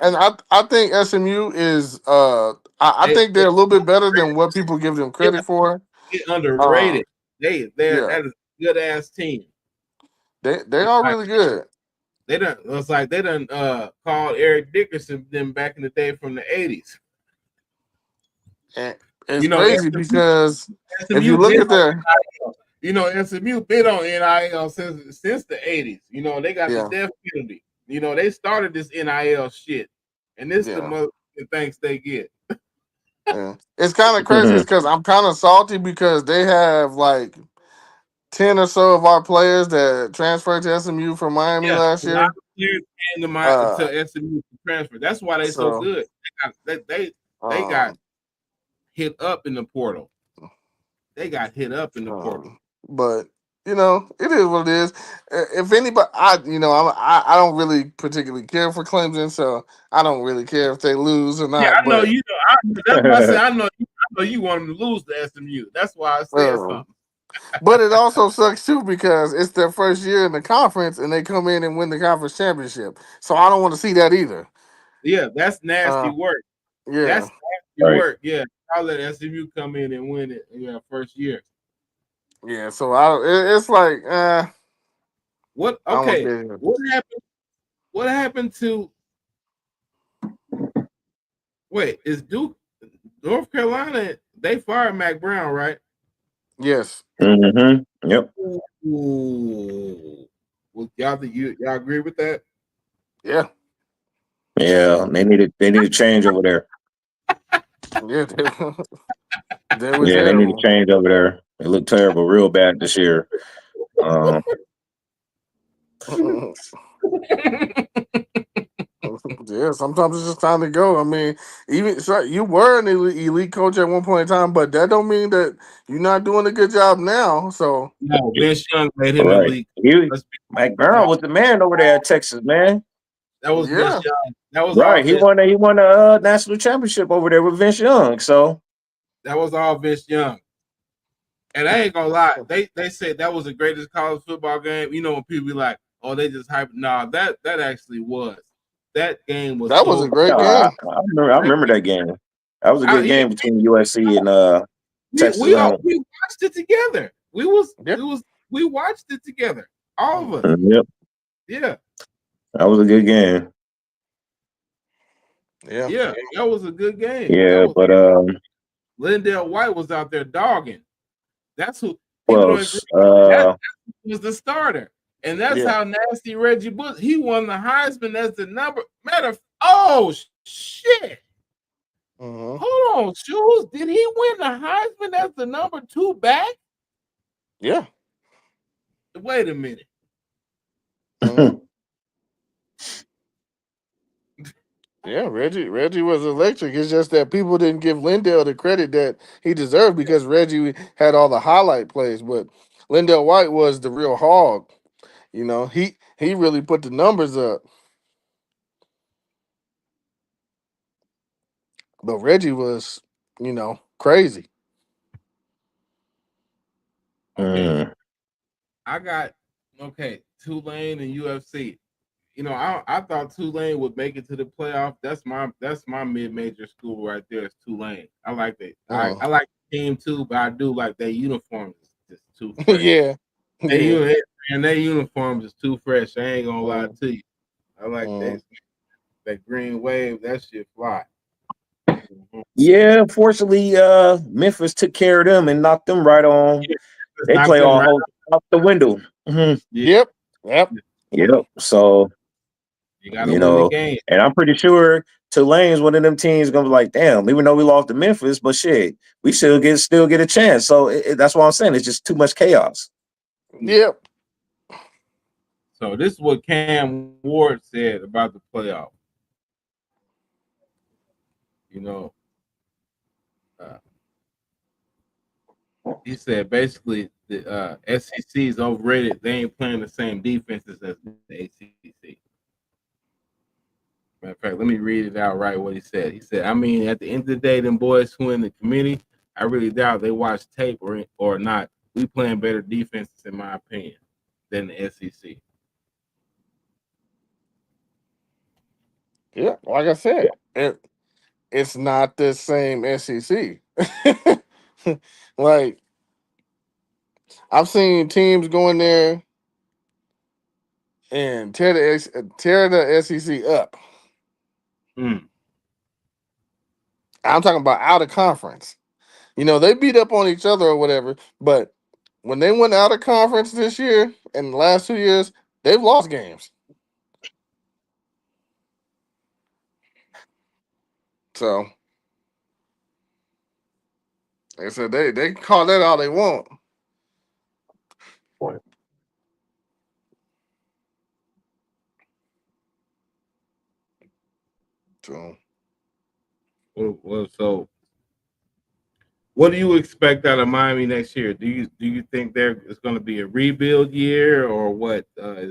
I think SMU is I think they're a little bit better than what people give them credit for. They're underrated. That is a good ass team. They are really good. It's like they done called Eric Dickerson them back in the day from the 80s. And it's crazy because SMU if you look at their SMU been on NIL since the 80s. They got the death penalty. They started this NIL shit. And this the most thanks they get. It's kind of crazy because I'm kind of salty because they have like 10 or so of our players that transferred to SMU from Miami last year. A lot of players came to SMU to transfer. That's why they so good. They got hit up in the portal. They got hit up in the portal. But it is what it is. If anybody, I don't really particularly care for Clemson, so I don't really care if they lose or Yeah, not. I know But you know. That's why I said I know you want them to lose to SMU. That's why I said um, something. but it also sucks too because it's their first year in the conference and they come in and win the conference championship. So I don't want to see that either. Yeah, that's nasty Uh, work. yeah, That's nasty Right. work. Yeah, I'll let SMU come in and win it in your first year. yeah. So it's like, What? I don't want Okay. to see it. What happened? What happened to? Wait, is Duke North Carolina? They fired Mac Brown, right? Yes, Mm-hmm. Yep. Ooh. Well, y'all agree with that? yeah, Yeah. They need to change over there. yeah. They were Yeah, they need to terrible. change over there. They look terrible, real bad this year. Um, Yeah, sometimes it's just time to go. I mean, even so, you were an elite coach at one point in time, but that don't mean that you're not doing a good job now. So No, Vince Young made him right. elite. He Let's be Mike honest, Brown y'all. was the man over there at Texas, man. That was Vince yeah, Young. That was all Right. He Vince. won a national championship over there with Vince Young. So That was all Vince Young. And I ain't gonna lie, they said that was the greatest college football game. You know when people be like, "Oh, they just hype." Nah, that actually was. That game was that was a so. great yeah, game. I That remember game, that game. That was a good yeah, game between USC and Texas on. we watched it together. Yeah, We watched it together. All of us. Yep. Yeah, That was a good game. yeah, yeah. That was a good game. That Yeah, was but Lindell White was out there dogging. That's who. who People don't agree. else? That was the starter, and that's yeah. how nasty Reggie Bush. He won the Heisman as the number. Oh shit! Hmm. Hold on, shoes. Did he win the Heisman as the number 2 back? Yeah. Wait a minute. Hmm. Yeah, Reggie was electric. It's just that people didn't give Lindell the credit that he deserved because Reggie had all the highlight plays, but Lindell White was the real hog. He really put the numbers up. But Reggie was, crazy. Okay, Mm. I got Tulane and UFC. I thought Tulane would make it to the playoff. That's my mid-major school right there. Is Tulane. I like that. Uh, I like the team too, but I do like their uniforms. Is just too fresh. yeah. They Yeah. their uniforms is too fresh. I ain't gonna lie Uh, to you. I like uh, that green wave. That shit fly. Mhm. Yeah, fortunately, Memphis took care of them and knocked them right on. Yeah, just They knocked play them all right. holes out the window. Yeah, yep. Yep. Yep. So you got to win the game. and I'm pretty sure Tulane's one of them teams gonna be like, damn, even though we lost to Memphis, but shit, we still get a chance. So that's what I'm saying. It's just too much chaos. Yep. So this is what Cam Ward said about the playoff. You know, uh, he said basically the SEC is overrated. They ain't playing the same defenses as the ACC. Matter of fact, let me read it out right what he said. He said, I mean, at the end of the day, them boys who in the committee, I really doubt they watch tape or not. We playing better defenses, in my opinion, than the SEC. Yeah. Like I said, it's not the same SEC. Like I've seen teams go in there and tear the SEC up. Mm. I'm talking about out of conference. They beat up on each other or whatever, but when they went out of conference this year and the last 2 years, they've lost games. So they said they can call that all they want. So So What do you expect out of Miami next year? Do you think it's going to be a rebuild year or what?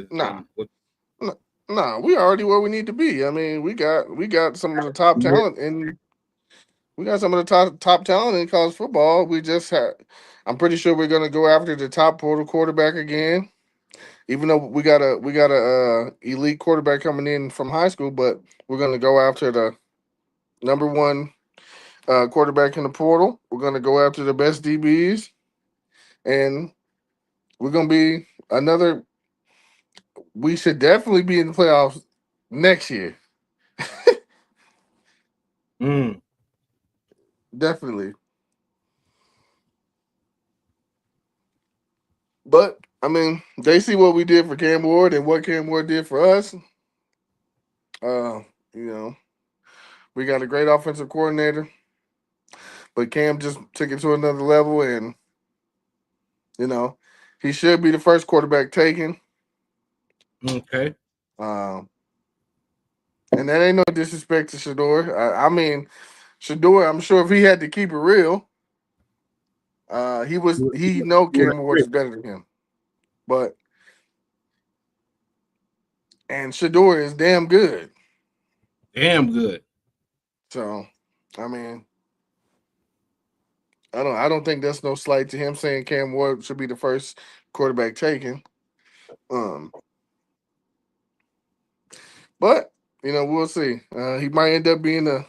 Nah, nah, we already where we need to be. I mean, we got some of the top talent, and we got some of the top talent in college football. We just had. I'm pretty sure we're gonna go after the top portal quarterback again. Even though we got a elite quarterback coming in from high school, but we're gonna go after the number one quarterback in the portal. We're gonna go after the best DBs, and we're gonna be another. We should definitely be in the playoffs next year. Mm. Definitely. But I mean, they see what we did for Cam Ward and what Cam Ward did for us. You know, we got a great offensive coordinator, but Cam just took it to another level, and you know, he should be the first quarterback taken. Okay. Um, and that ain't no disrespect to Shador. I mean, Shador. I'm sure if he had to keep it real, he know Cam Ward is better than him, but and Shador is damn good. Damn good. So, I mean, I don't think that's no slight to him saying Cam Ward should be the first quarterback taken. Um, but we'll see. He might end up being a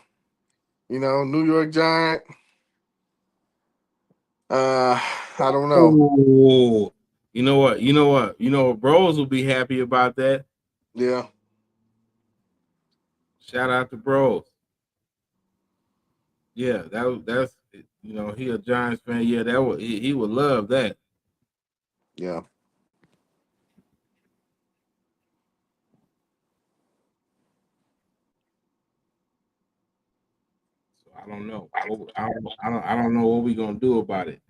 New York Giant. I don't know. Oh, you know what? You know what? You know what? Bros will be happy about that. Yeah. Shout out to Bros. Yeah, that's he a Giants fan. Yeah, he would love that. Yeah. So I don't know. I don't know what we're gonna do about it.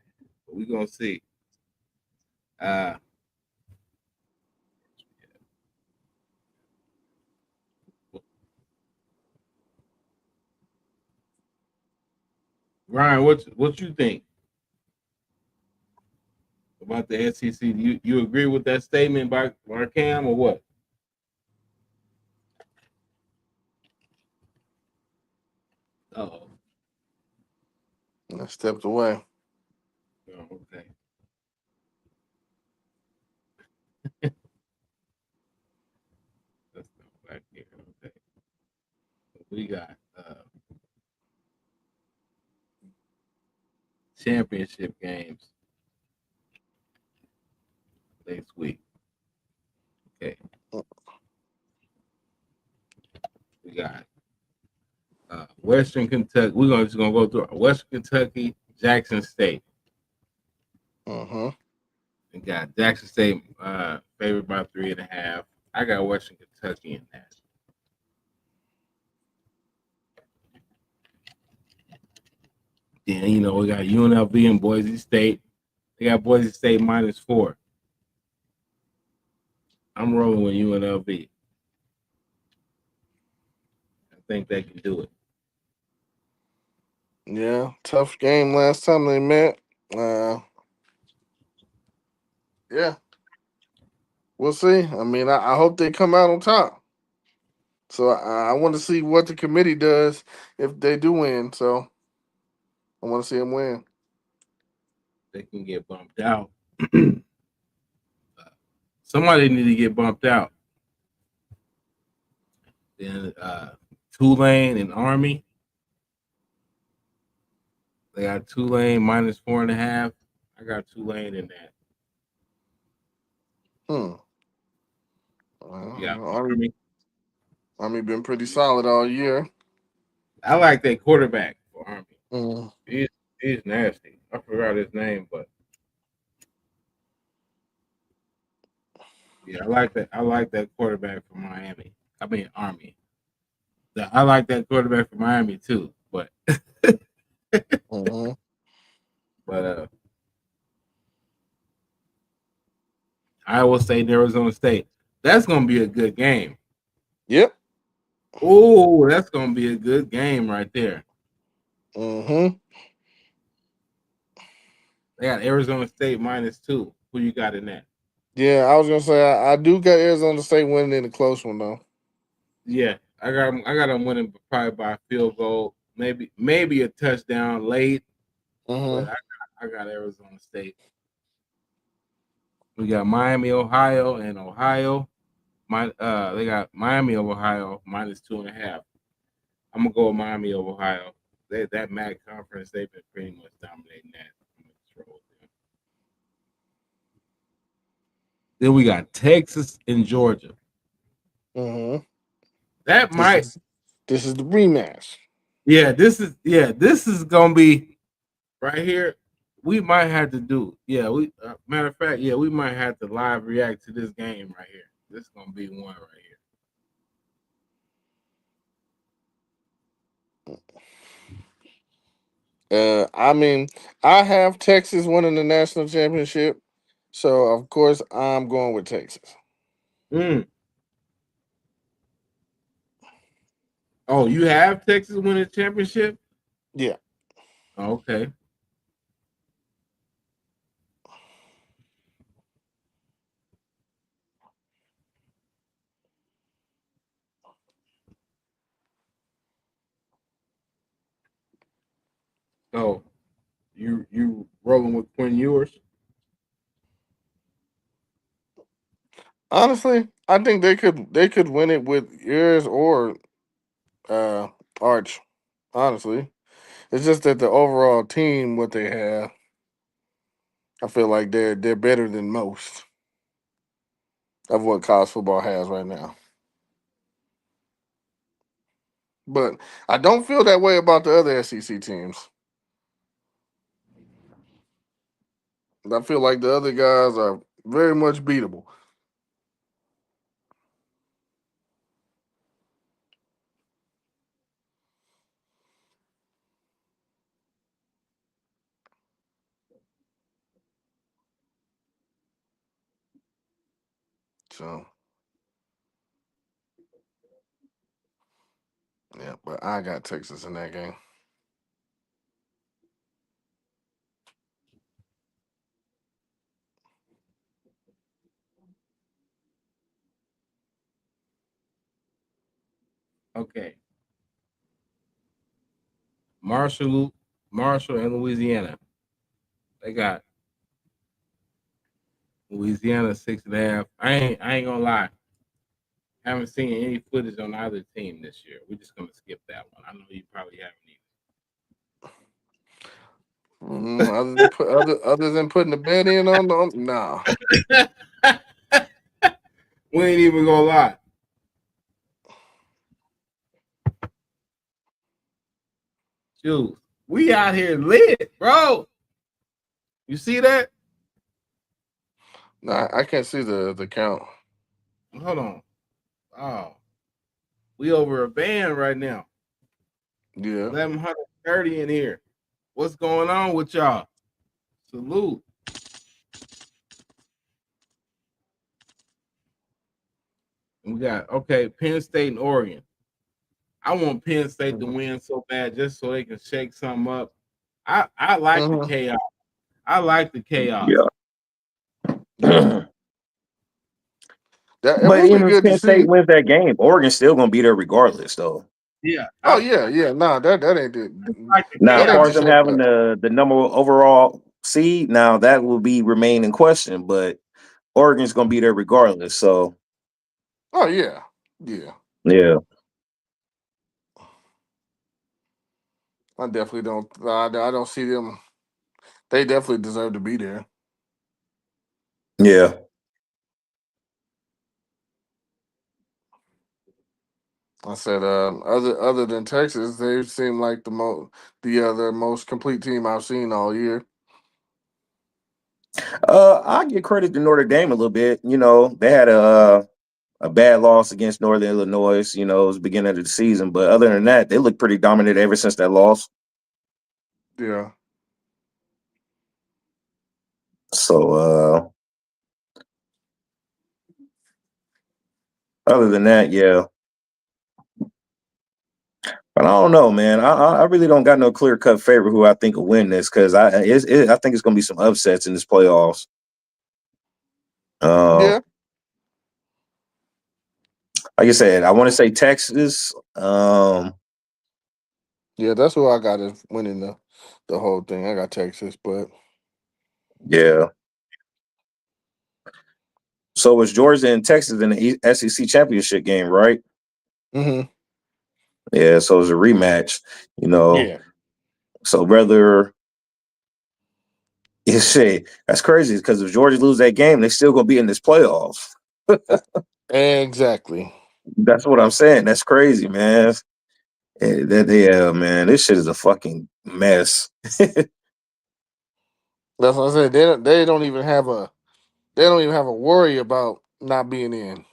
But we're gonna see. Ryan, what you think about the SEC? Do you agree with that statement by Cam or what? Oh, I stepped away. okay. Let's go back here. Okay. We got championship games next week. Okay. We got Western Kentucky. We're just gonna go through Western Kentucky, Jackson State. Uh-huh. We got Jackson State favored by 3.5. I got Western Kentucky in that. Then we got UNLV and Boise State. They got Boise State -4. I'm rolling with UNLV. I think they can do it. Yeah, tough game last time they met. Yeah, we'll see. I mean, I hope they come out on top. So I want to see what the committee does if they do win. So I want to see them win. They can get bumped out. Somebody need to get bumped out. Then Tulane and Army. They got Tulane -4.5. I got Tulane in that. Yeah, Army been pretty solid all year. I like that quarterback for Army. Mm. He's nasty. I forgot his name, but yeah, I like that. I like that quarterback for Miami. I mean Army. I like that quarterback for Miami too, but Mm-hmm. but Iowa State, Arizona State. That's gonna be a good game. Yep. Oh, that's gonna be a good game right there. Mm-hmm. They got Arizona State -2. Who you got in that? Yeah, I was gonna say I do got Arizona State winning in a close one though. Yeah, I got them. I got them winning probably by a field goal, maybe a touchdown late, but I got Arizona State. We got Miami, Ohio, and Ohio. They got Miami of Ohio -2.5. I'm gonna go with Miami of Ohio. That MAC conference, they've been pretty much dominating that. I'm gonna just roll with them. Then we got Texas and Georgia. That might, This is the rematch. this is gonna be right here. We might have to do, matter of fact, we might have to live react to this game right here. This is gonna be one right here. I mean, I have Texas winning the national championship, so of course I'm going with Texas. Oh, you have Texas winning the championship? Yeah. Okay. So you rolling with Quinn Ewers? Honestly, I think they could win it with yours or Arch. Honestly, it's just that the overall team, what they have, I feel like they're better than most of what college football has right now. But I don't feel that way about the other SEC teams. I feel like the other guys are very much beatable. So yeah, but I got Texas in that game. Okay. Marshall and Louisiana. They got Louisiana 6.5. I ain't gonna lie. Haven't seen any footage on either team this year. We're just gonna skip that one. I know you probably haven't Other than putting the bet in on them, nah. either. We ain't even gonna lie. Shoot, we out here lit, bro. You see that? Nah, I can't see the count. Hold on. Oh, we over a band right now. Yeah. 1130 in here. What's going on with y'all? Salute. We got Penn State and Oregon. I want Penn State to win so bad just so they can shake something up. I like the chaos. I like the chaos. Yeah. It But would be even if good to Penn see. State wins that game, Oregon's still gonna be there regardless, though. Yeah. Oh yeah. Nah, that ain't it. Like Now, as That far ain't as the them shake having up. the number overall seed, now that will be remain in question. But Oregon's gonna be there regardless. So Oh yeah. Yeah. yeah, I definitely don't. I don't see them. They definitely deserve to be there. yeah. I said, other than Texas, they seem like the most complete team I've seen all year. I give credit to Notre Dame a little bit. You know, they had a bad loss against Northern Illinois. You know, it was the beginning of the season, but other than that, they look pretty dominant ever since that loss. Yeah. So other than that, yeah. But I don't know, man. I really don't got no clear cut favorite who I think will win this because I think it's gonna be some upsets in this playoffs. Yeah, Like I said, I want to say Texas. yeah, that's who I got as winning the whole thing. I got Texas, but Yeah. So it's Georgia and Texas in the SEC championship game, right? mm-hmm. Yeah. So it's a rematch. You know. Yeah, So whether you say that's crazy because if Georgia lose that game, they still gonna be in this playoffs. exactly. That's what I'm saying. That's crazy, man. Yeah, man, this shit is a fucking mess. That's what I said. They don't even have a worry about not being in.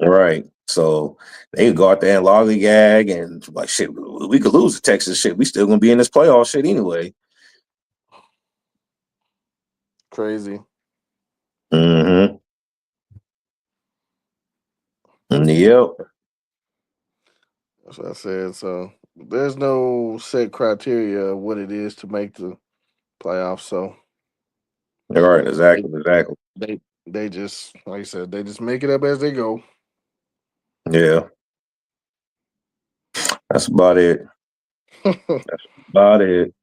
Right. So they could go out there and lollygag and like shit. We could lose to Texas shit. We still gonna be in this playoff shit anyway. Crazy. Mm-hmm. Yep. That's what I said. So there's no set criteria of what it is to make the playoffs. So All right. they Exactly. they just like I said, they just make it up as they go. Yeah. That's about it. About it.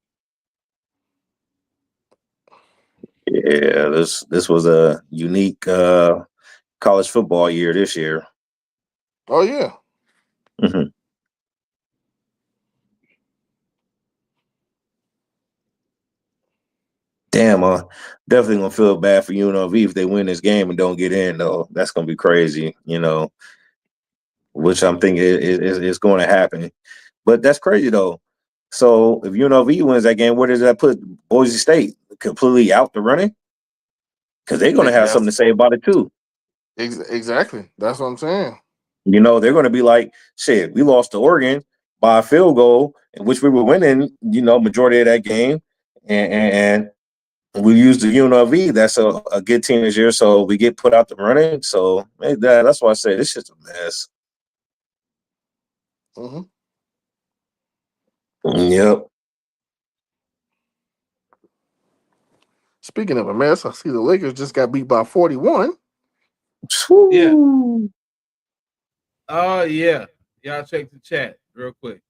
Yeah. This was a unique college football year this year. Oh yeah. Mm-hmm. Damn, definitely gonna feel bad for UNLV if they win this game and don't get in though. That's gonna be crazy, which I'm thinking is going to happen. But that's crazy though. So if UNLV wins that game, where does that put Boise State? Completely out the running? Because they're gonna have something to That's say about it too. exactly. That's what I'm saying. They're gonna be like, shit, we lost to Oregon by a field goal, in which we were winning, majority of that game. And we used the UNLV. That's a good team this year, so we get put out the running. So that's why I say this shit's a mess. Mm-hmm. Yep. Speaking of a mess, I see the Lakers just got beat by 41. Yeah. Woo. Oh yeah. Y'all check the chat real quick.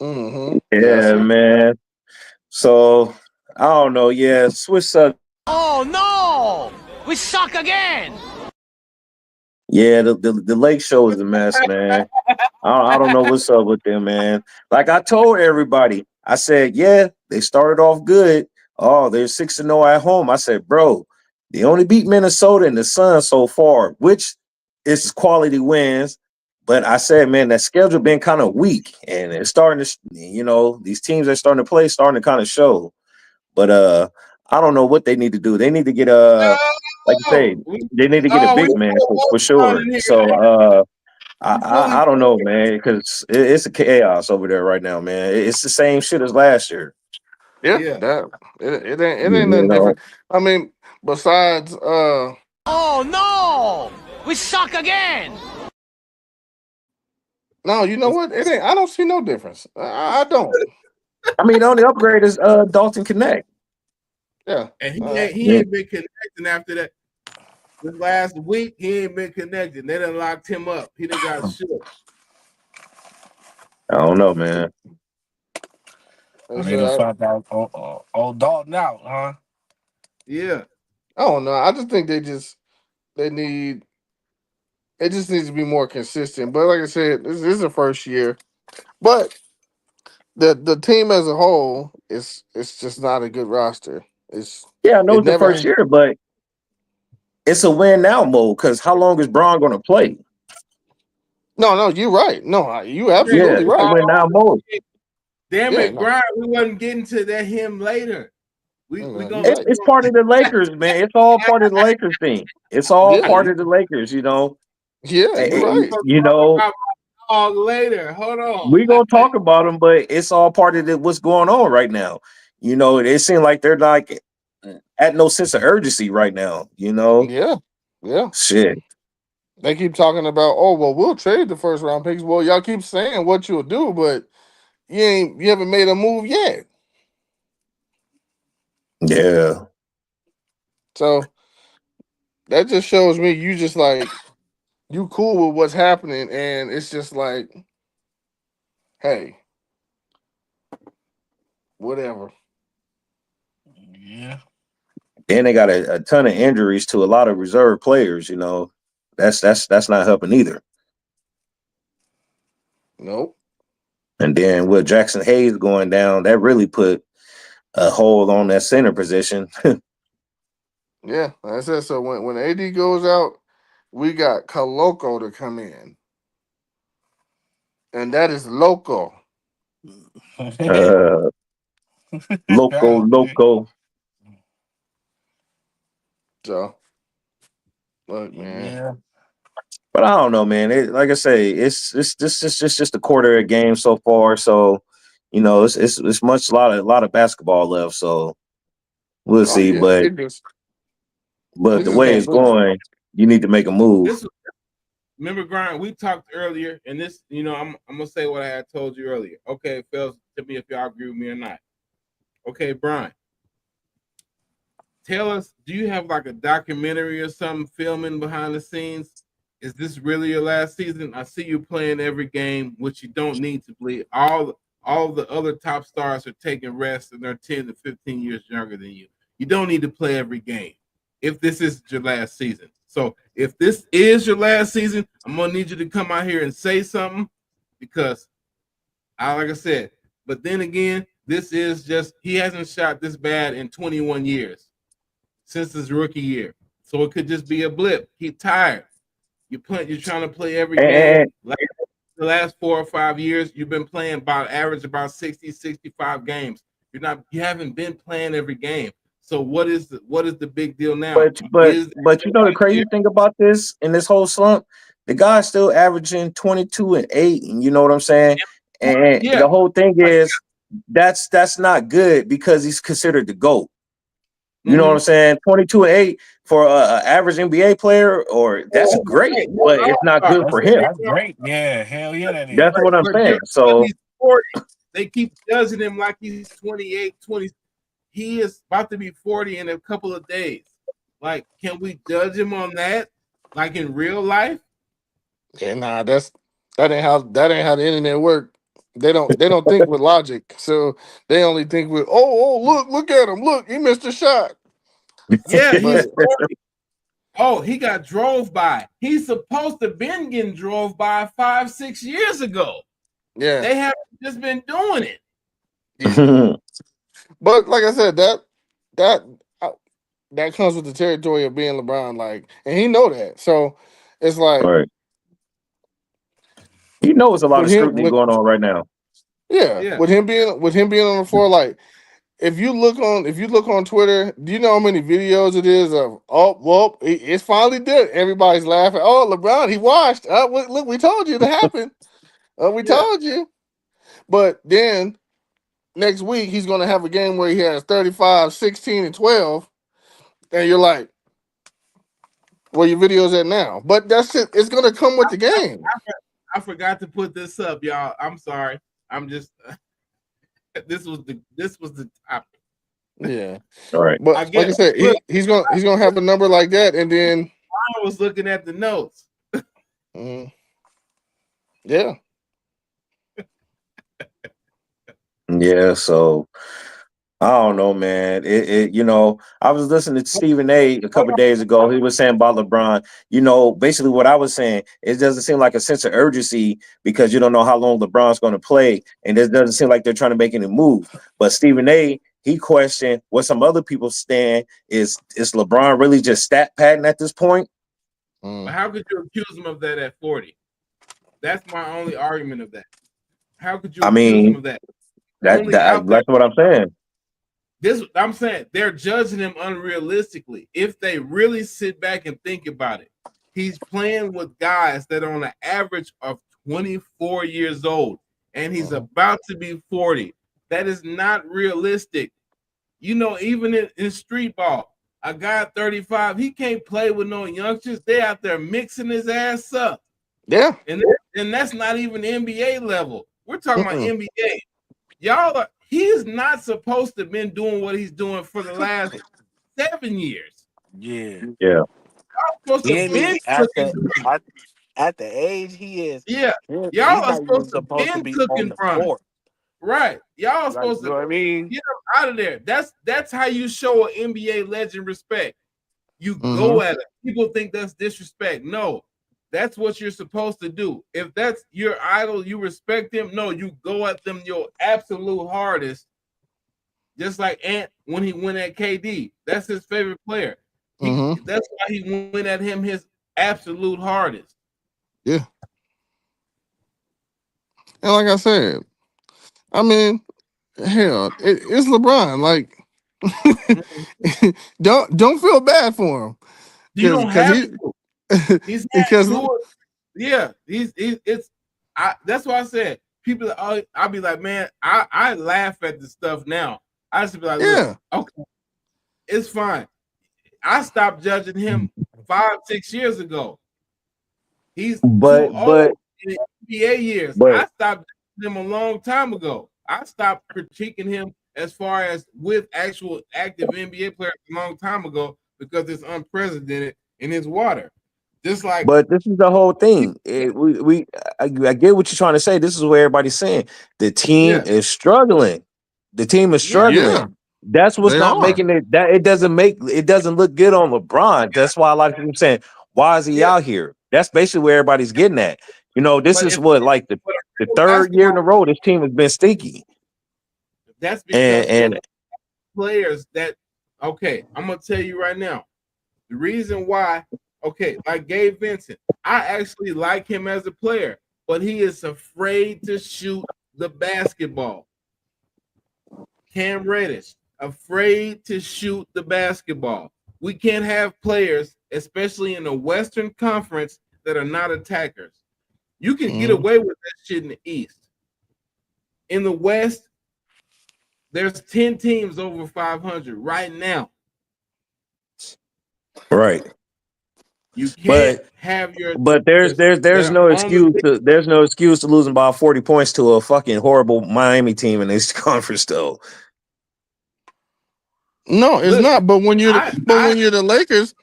Mm-hmm. Yeah, I Yeah, see. man. So I don't know. Yeah, Swiss. Oh no! We suck again! Yeah, the Lake Show is a mess, man. I don't know what's up with them, man. Like I told everybody, I said, yeah, they started off good. Oh, they're 6-0 at home. I said, bro, they only beat Minnesota and the Sun so far, which is quality wins. But I said, man, that schedule been kind of weak, and it's starting to, these teams that starting to play starting to kind of show. But I don't know what they need to do. They need to get like you say, Oh, we, they need to get a oh, we big man for down sure. in here. So We fully I don't know, man, because it's a chaos over there right now, man. It's the same shit as last year. Yeah, yeah. that it ain't You nothing know, different. I mean, besides Oh no! We suck again! no, you know what? It ain't I don't see no difference. I don't. I mean, the only upgrade is Dalton Connect. Yeah. And Uh, he ain't been connecting after that. This last week, he ain't been connecting. They done locked him up. He done got shook. I don't know, man. I it's, need to uh, find out old Dalton out, huh? Yeah. I don't know. I just think they need it just needs to be more consistent. But like I said, this is the first year. But the team as a whole is it's just not a good roster. Yeah, I know It it's the never first year, but it's a win now mode because how long is Braun going to play? no, you're right. No, you Yeah, absolutely it's a right. win now mode. Damn Yeah, it, no, Brian. We wasn't getting to that him later. We no, you're gonna right. It's part of the Lakers, man. It's all part of the Lakers thing. It's all Yeah, part of the Lakers, yeah, we you're gonna right. talk about my dog later. Hold on. We gonna talk about them, but it's all part of what's going on right now. It seems like they're like at no sense of urgency right now. Yeah, yeah. Shit. They keep talking about, oh well, we'll trade the first round picks. Well, y'all keep saying what you'll do, but you haven't made a move yet. Yeah. So that just shows me you just like you cool with what's happening, and it's just like, hey, whatever. Yeah. Then they got a ton of injuries to a lot of reserve players. You know, that's not helping either. Nope. And then with Jackson Hayes going down, that really put a hold on that center position. Yeah, like I said. So when AD goes out, we got Coloco to come in, and that is local. Loco. So look, man. Yeah. But I don't know, man. Like I say, it's just a quarter of a game so far. So, you know, it's a lot of basketball left. So we'll Oh see. yeah, But they the just way gonna it's lose. going, you need to make a move. Remember, Brian, we talked earlier, and this, I'm gonna say what I had told you earlier. Okay, fellas, tell me if y'all agree with me or not. Okay, Brian, tell us, do you have like a documentary or something filming behind the scenes? Is this really your last season? I see you playing every game, which you don't need to play. All the other top stars are taking rest, and they're 10 to 15 years younger than you. You don't need to play every game if this is your last season. So if this is your last season, I'm gonna need you to come out here and say something, because like I said, but then again, this is just, he hasn't shot this bad in 21 years since his rookie year. So it could just be a blip. He's tired. You're trying to play every game. And Like the last 4 or 5 years, you've been playing about 60, 65 games. You haven't been playing every game. So what is the big deal now? but you know the crazy thing about this in this whole slump, the guy's still averaging 22 and 8, and you know what I'm saying? And Yeah. the whole thing is that's not good because he's considered the GOAT. You know what I'm saying? 22 and 8 for an average NBA player, or that's great, but it's not good for him. That's great. Yeah. Hell yeah, that is. That's what I'm saying. So he's 40. They keep judging him like he's 28, 20. He is about to be 40 in a couple of days. Like, can we judge him on that? Like in real life? Yeah, nah, that ain't how the internet work. They don't think with logic. So they only think with look at him. Look, he missed a shot. Yeah, But he's 40. Oh, he got drove by. He's supposed to been getting drove by 5-6 years ago. yeah. They haven't just been doing it. Yeah. But like I said, that comes with the territory of being LeBron, like, and he know that. So it's like, right. He knows a lot of scrutiny going on right now. Yeah. With him being on the floor, like, if you look on Twitter, do you know how many videos it is of, it's finally did. Everybody's laughing. Oh, LeBron, he washed. Look, we told you it happened. We told you. But then next week he's gonna have a game where he has 35, 16, and 12, and you're like, where your videos at now? But that's it. It's gonna come with the game. I forgot to put this up, y'all. I'm sorry. I'm just this was the topic. Yeah. All right. But like I said, he's gonna have a number like that, and then I was looking at the notes. Yeah. Yeah, so I don't know, man. I was listening to Stephen A. a couple of days ago. He was saying about LeBron. Basically what I was saying, it doesn't seem like a sense of urgency because you don't know how long LeBron's going to play, and it doesn't seem like they're trying to make any move. But Stephen A. he questioned what some other people stand is LeBron really just stat padding at this point? But how could you accuse him of that at 40? That's my only argument of that. How could you accuse him of that? That's what I'm saying. I'm saying they're judging him unrealistically. If they really sit back and think about it, he's playing with guys that are on an average of 24 years old, and he's about to be 40. That is not realistic. Even in street ball, A guy 35, he can't play with no youngsters. They out there mixing his ass up. Yeah. And that's not even NBA level. We're talking about Mm-mm. NBA. Y'all are, he's not supposed to have been doing what he's doing for the last 7 years. Yeah. Yeah. Y'all supposed He to ain't been even cooking. at the age he is. Yeah. He's Y'all are not even supposed to supposed to been be on cooking the from. floor. Right. Y'all are Like, supposed you know to what I mean? get him out of there. That's how you show an NBA legend respect. You Mm-hmm. go at it. People think that's disrespect. No, that's what you're supposed to do. If that's your idol, you respect him. No, you go at them your absolute hardest. Just like Ant when he went at KD. That's his favorite player. Mm-hmm. That's why he went at him his absolute hardest. Yeah. And like I said, I mean, hell, it's LeBron. Like, don't feel bad for him You don't because have to. He's had because yeah, he's it's that's why I said people I'll be like, man, I laugh at the stuff now. I just be like, yeah. look, okay, it's fine. I stopped judging him 5-6 years ago. He's too But old in the NBA years. but I stopped judging him a long time ago. I stopped critiquing him as far as with actual active NBA players a long time ago because it's unprecedented in his water. Just like But this is the whole thing. I get what you're trying to say. This is what everybody's saying. The team yeah, is struggling. The team is yeah, struggling. Yeah. That's what's They not are. making it. That it doesn't look good on LeBron. That's why a lot of people saying, "Why is he yeah. out here?" That's basically where everybody's getting at. You know, this But is if what like the third year in a row this team has been stinky. that's because And players that okay, I'm gonna tell you right now. The reason why, okay, like Gabe Vincent, I actually like him as a player, but he is afraid to shoot the basketball. Cam Reddish, afraid to shoot the basketball. We can't have players, especially in the Western Conference, that are not attackers. You can get away with that shit in the East. In the West, there's 10 teams over 500 right now. right. You can't have your But there's that are no on the excuse to losing by 40 points to a fucking horrible Miami team in this conference though. No, it's Look, not. But when I when you're the Lakers,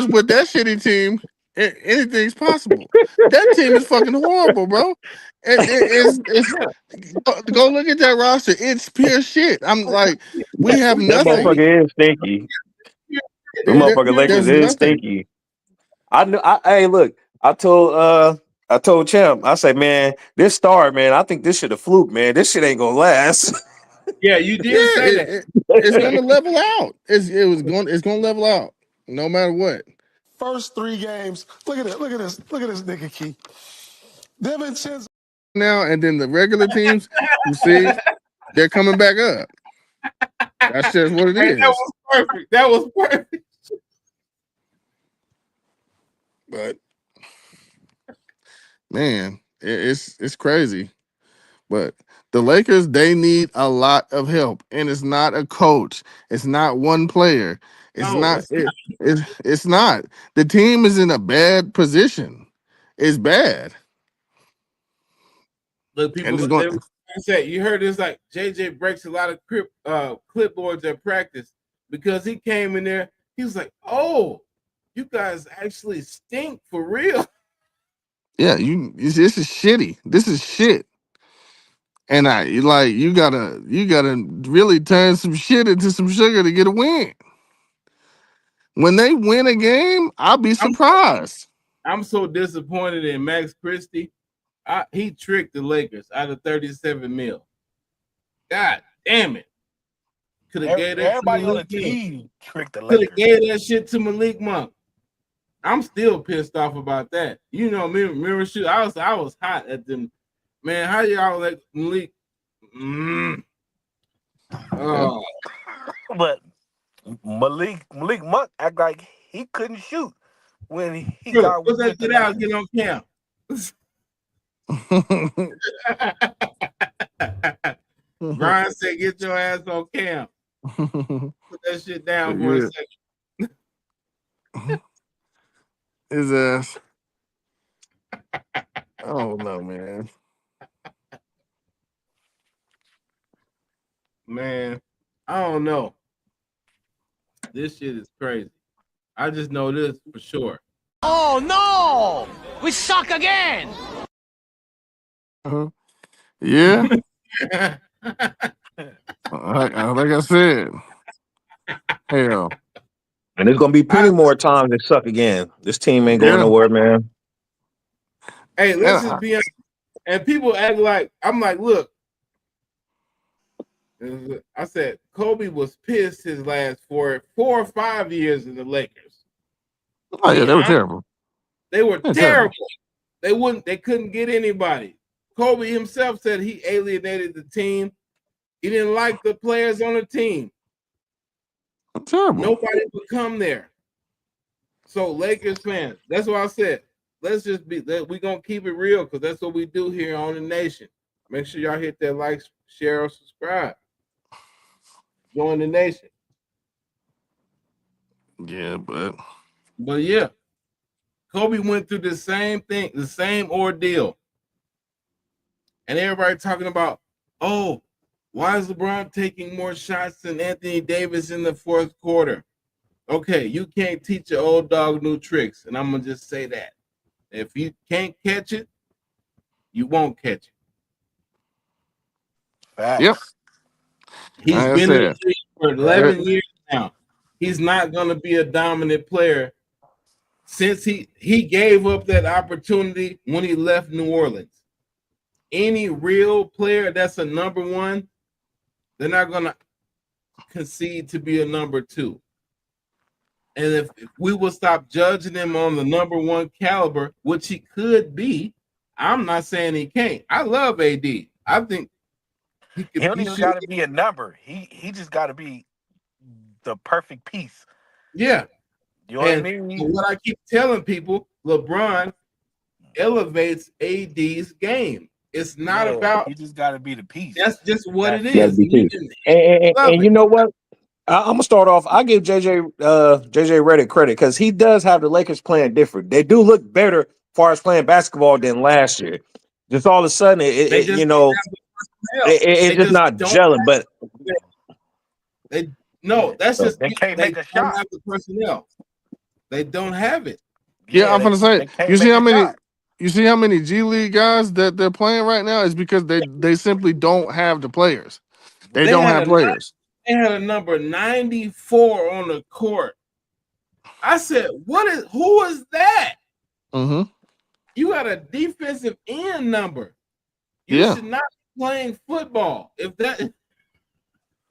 with that shitty team, anything's possible. That team is fucking horrible, bro. It's go look at that roster. It's pure shit. I'm like, we have That nothing. motherfucker is stinky. The There, motherfucker Lakers there's is nothing. stinky. Hey, look, I told Champ, I said, man, this star, man, I think this shit a fluke, man. This shit ain't gonna last. yeah, you did Yeah, say that. it's gonna level out. It's gonna level out no matter what. First 3 games. Look at it. Look at this. Look at this nigga Key. DiVincenzo. Now and then the regular teams, you see, they're coming back up. That's just what it Hey, is. that was perfect. That was perfect. But man, it's crazy. But the Lakers, they need a lot of help, and it's not a coach. It's not one player. It's No, not. It's not. The team is in a bad position. It's bad, look, and people. it's going. I said you heard this like JJ breaks a lot of clipboards at practice because he came in there. He was like, "Oh, you guys actually stink for real." Yeah, this is shitty. This is shit. And you gotta really turn some shit into some sugar to get a win. When they win a game, I'll be surprised. I'm so disappointed in Max Christie. He tricked the Lakers out of 37 mil. God damn it! Could have gave that to Everybody on the Malik Monk. team tricked the Could have Lakers. gave that shit to Malik Monk. I'm still pissed off about that. You know, remember shoot, I was hot at them. Man, how y'all let Malik? Oh, But Malik Monk act like he couldn't shoot when he bro, got what's that? with Get the out, get on cam. Brian said, "Get your ass on cam." Put that shit down for a second. His ass. I don't know, man. Man, I don't know. This shit is crazy. I just know this for sure. Oh no! We suck again! Yeah. like I said, hell. And there's gonna be plenty more times they suck again. This team ain't going nowhere, man. Hey, let's just be honest. And people act like I'm like, look. I said Kobe was pissed his last 4 or 5 years in the Lakers. Oh yeah, they were terrible. They were terrible. They couldn't get anybody. Kobe himself said he alienated the team. He didn't like the players on the team. Terrible. Nobody would come there. So Lakers fans, that's what I said. Let's just we're gonna keep it real because that's what we do here on the nation. Make sure y'all hit that like, share, or subscribe. Join the nation. Yeah, but yeah, Kobe went through the same thing, the same ordeal. And everybody talking about, oh, why is LeBron taking more shots than Anthony Davis in the fourth quarter? Okay, you can't teach an old dog new tricks. And I'm going to just say that. If you can't catch it, you won't catch it. Facts. Yep. He's been in the league for 11 years now. He's not going to be a dominant player since he gave up that opportunity when he left New Orleans. Any real player that's a number one, they're not going to concede to be a number two. And if we will stop judging him on the number one caliber, which he could be, I'm not saying he can't. I love AD. I think he don't even got to be a number. He just got to be the perfect piece. Yeah. You know what I mean? What I keep telling people, LeBron elevates AD's game. It's not about. He just got to be the piece. That's just what it is. And you know what? I'm gonna start off. I give JJ Redick credit because he does have the Lakers playing different. They do look better as far as playing basketball than last year. Just all of a sudden, it's just not gelling. But they can't make a shot. Have the personnel. They don't have it. Yeah, I'm gonna say. You see how many G League guys that they're playing right now? Is because they simply don't have the players. They don't have players. They had a number 94 on the court. I said, who is that? Mm-hmm. You got a defensive end number. You should not be playing football.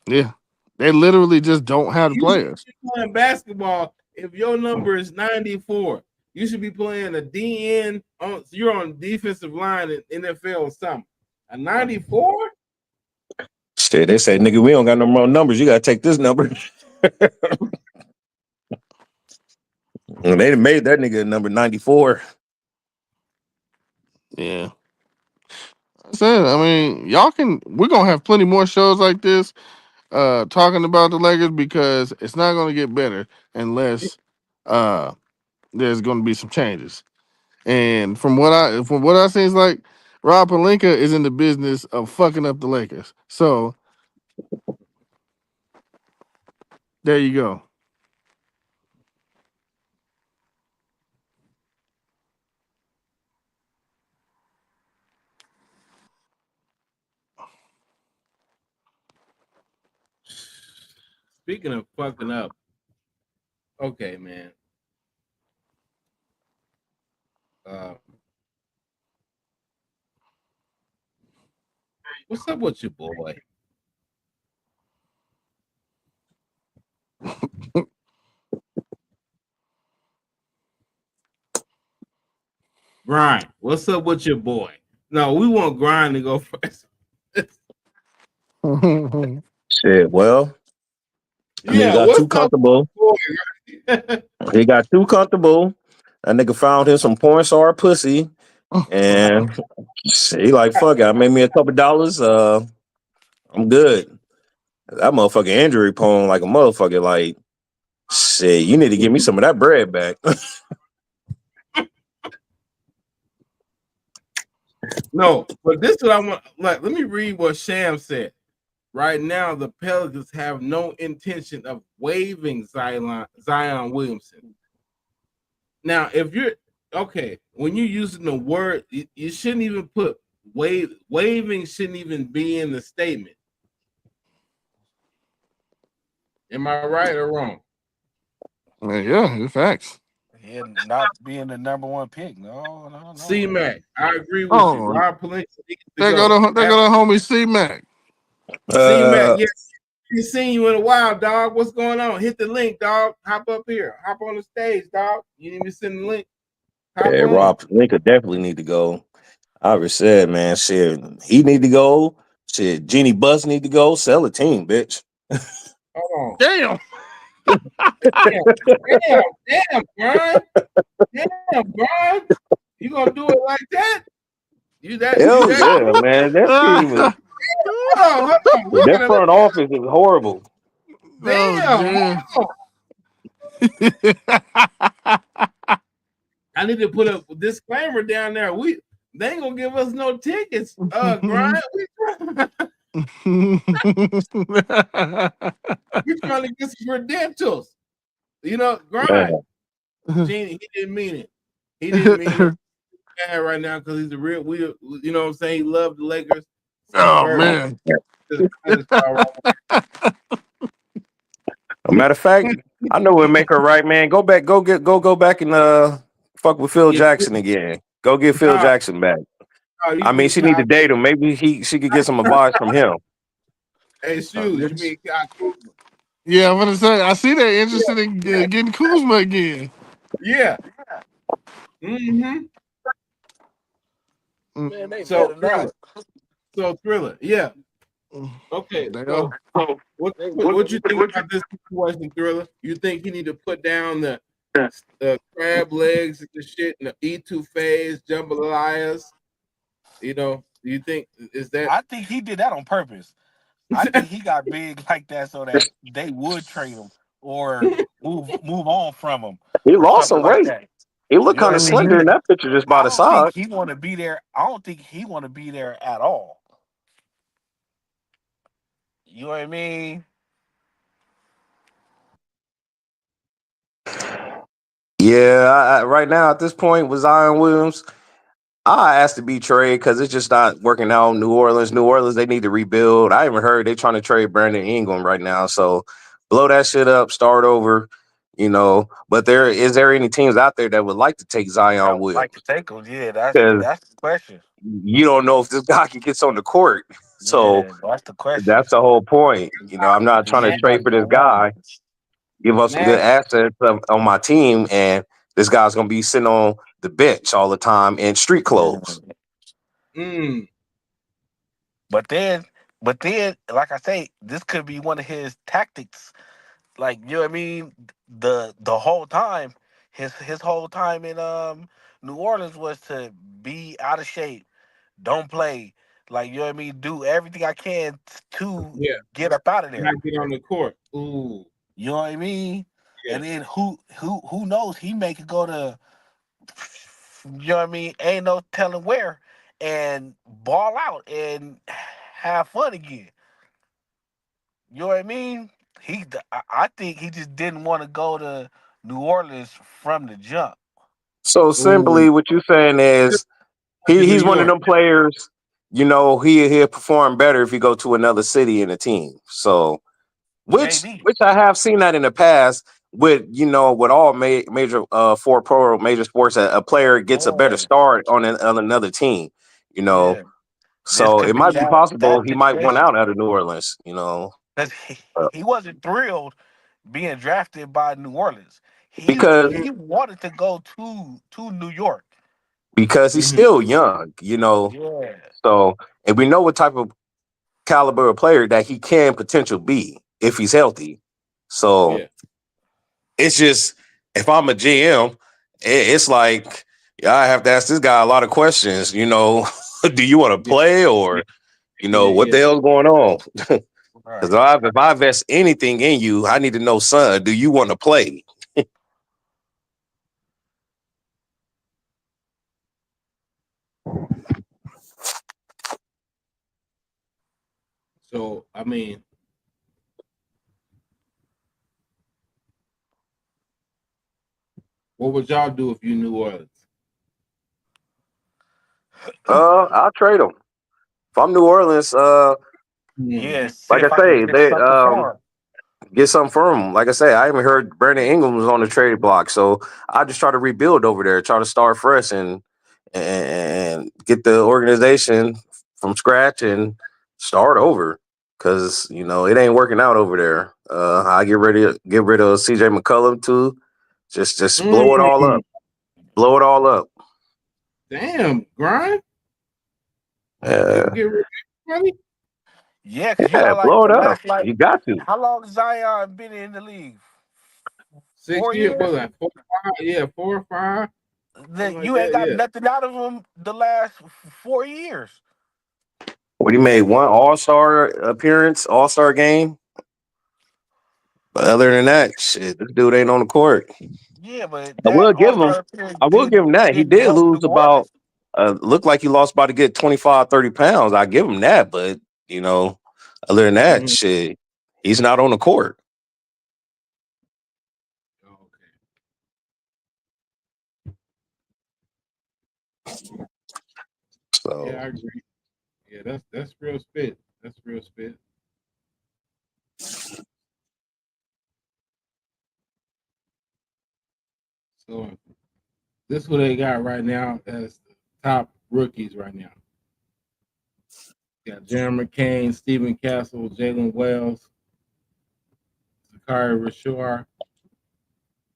Yeah. They literally just don't have the players. You should be playing basketball if your number is 94. You should be playing a DN. You're on defensive line in NFL or something. A 94? Shit, they say, nigga, we don't got no more numbers. You got to take this number. And they made that nigga number 94. Yeah. I mean, we're going to have plenty more shows like this talking about the Lakers because it's not going to get better unless there's going to be some changes. And from what I see, it's like Rob Pelinka is in the business of fucking up the Lakers. So there you go. Speaking of fucking up, okay, man. What's up with you, boy? Grind. What's up with your boy? No, we want Grind to go first. Shit, well, he got too comfortable. He got too comfortable. That nigga found him some porn star pussy, and he like, fuck it. I made me a couple dollars. I'm good. That motherfucker injury prone like a motherfucker. Like, shit, you need to give me some of that bread back. No, but this is what I want. Like, let me read what Sham said. Right now, the Pelicans have no intention of waiving Zion Williamson. Now, if you're okay, when you're using the word, you shouldn't even put waiving shouldn't even be in the statement. Am I right or wrong? Yeah, it's facts. Yeah, not being the number one pick. No. C-Mac, I agree with you. Oh, Rob Pelinka needs to there go. go the homie C-Mac. C-Mac, yes. Ain't seen you in a while, dog. What's going on? Hit the link, dog. Hop up here. Hop on the stage, dog. You need me to send the link? Hop Yeah, on. Rob Lincoln definitely need to go. I already said, man, shit, he need to go. Shit, Jeannie Buss need to go. Sell a team, bitch. Hold on. Damn. Damn, Brian. Damn, Brian. You gonna do it like that? Hell yeah, man. That team is Hold on. that front office is horrible. Damn. I need to put a disclaimer down there. They ain't gonna give us no tickets, Brian. We're trying to get some credentials. You know, Grind. Gene, he didn't mean it. He didn't mean it. Bad right now because he's a real. You know what I'm saying? He loved the Lakers. Oh man. Matter of fact, I know we'll make her right, man. Go back and fuck with Phil Jackson again. Go get Phil Jackson back. I mean, she need to date him. Maybe she could get some advice from him. Hey, Shoes, you mean Kyle Kuzma? Yeah, I'm gonna say I see they're interested in getting Kuzma again. Yeah. Mm-hmm. Man, they So better not. Thriller, yeah. Okay. So what you think about this situation, Thriller? You think he need to put down the crab legs and the shit and the E2 phase, jambalayas? You know, do you think is that? I think he did that on purpose. I think he got big like that so that they would trade him or move on from him. He lost some weight. That. He looked kind of slender in that picture just by the side. I don't think he want to be there. I don't think he want to be there at all. You know what I mean? Yeah, right now at this point with Zion Williams, I asked to be traded because it's just not working out. New Orleans, they need to rebuild. I even heard they're trying to trade Brandon Ingram right now. So blow that shit up, start over, you know. But is there any teams out there that would like to take Zion Williams? Like to take him, yeah. That's the question. You don't know if this guy can get on the court. So that's the question. That's the whole point. You know, I'm not trying to trade for this guy. Give up some good assets on my team, and this guy's gonna be sitting on the bench all the time in street clothes. But then, like I say, this could be one of his tactics. Like, you know what I mean? The whole time, his whole time in New Orleans was to be out of shape, don't play. Like, you know what I mean? Do everything I can to get up out of there. Not get on the court. Ooh. You know what I mean? Yeah. And then who knows? He may could go to, you know what I mean? Ain't no telling where, and ball out and have fun again. You know what I mean? I think he just didn't want to go to New Orleans from the jump. So simply, what you're saying is he's one of them players. You know, he'll perform better if he go to another city in a team. So, which I have seen that in the past with all major for pro major sports, a player gets a better start on another team. You know, so it might be possible he might win out of New Orleans. You know, he wasn't thrilled being drafted by New Orleans because he wanted to go to New York. Because he's still young, you know. Yeah. So, and we know what type of caliber of player that he can potentially be if he's healthy. So, it's just, if I'm a GM, it's like, I have to ask this guy a lot of questions. You know, do you want to play or, what the hell's going on? Because if I invest anything in you, I need to know, son, do you want to play? So I mean, what would y'all do if you New Orleans? I'll trade him. If I'm New Orleans, Yeah, see like if I I can say, get they something for him. get something from him. Like I say, I even heard Brandon Ingram was on the trade block, so I just try to rebuild over there, try to start fresh and get the organization from scratch and start over. Cause it ain't working out over there. I get rid of CJ McCollum too. Just blow it all up. Blow it all up. Damn, grind. Yeah, You get rid of money. Yeah, because you got like blow it the up. last like You got to. how long has Zion been in the league? 6 4 years, years. was that 4 or 5? Yeah, 4 or 5, something like You ain't that. got Yeah. nothing out of him the last 4 years. What he made one All-Star appearance, All-Star game. But other than that, shit, this dude ain't on the court. Yeah, but I that will give All him. Star appearance I will give him that. He didn't did help New lose about. Orleans. Looked like he lost about to get 25, 30 pounds. I give him that, but other than that, Mhm. shit, he's not on the court. Okay. Yeah, I So agree. Yeah, that's real spit. That's real spit. So this is what they got right now as the top rookies right now. Got Jeremy McCain, Stephen Castle, Jalen Wells, Zakari Rashor,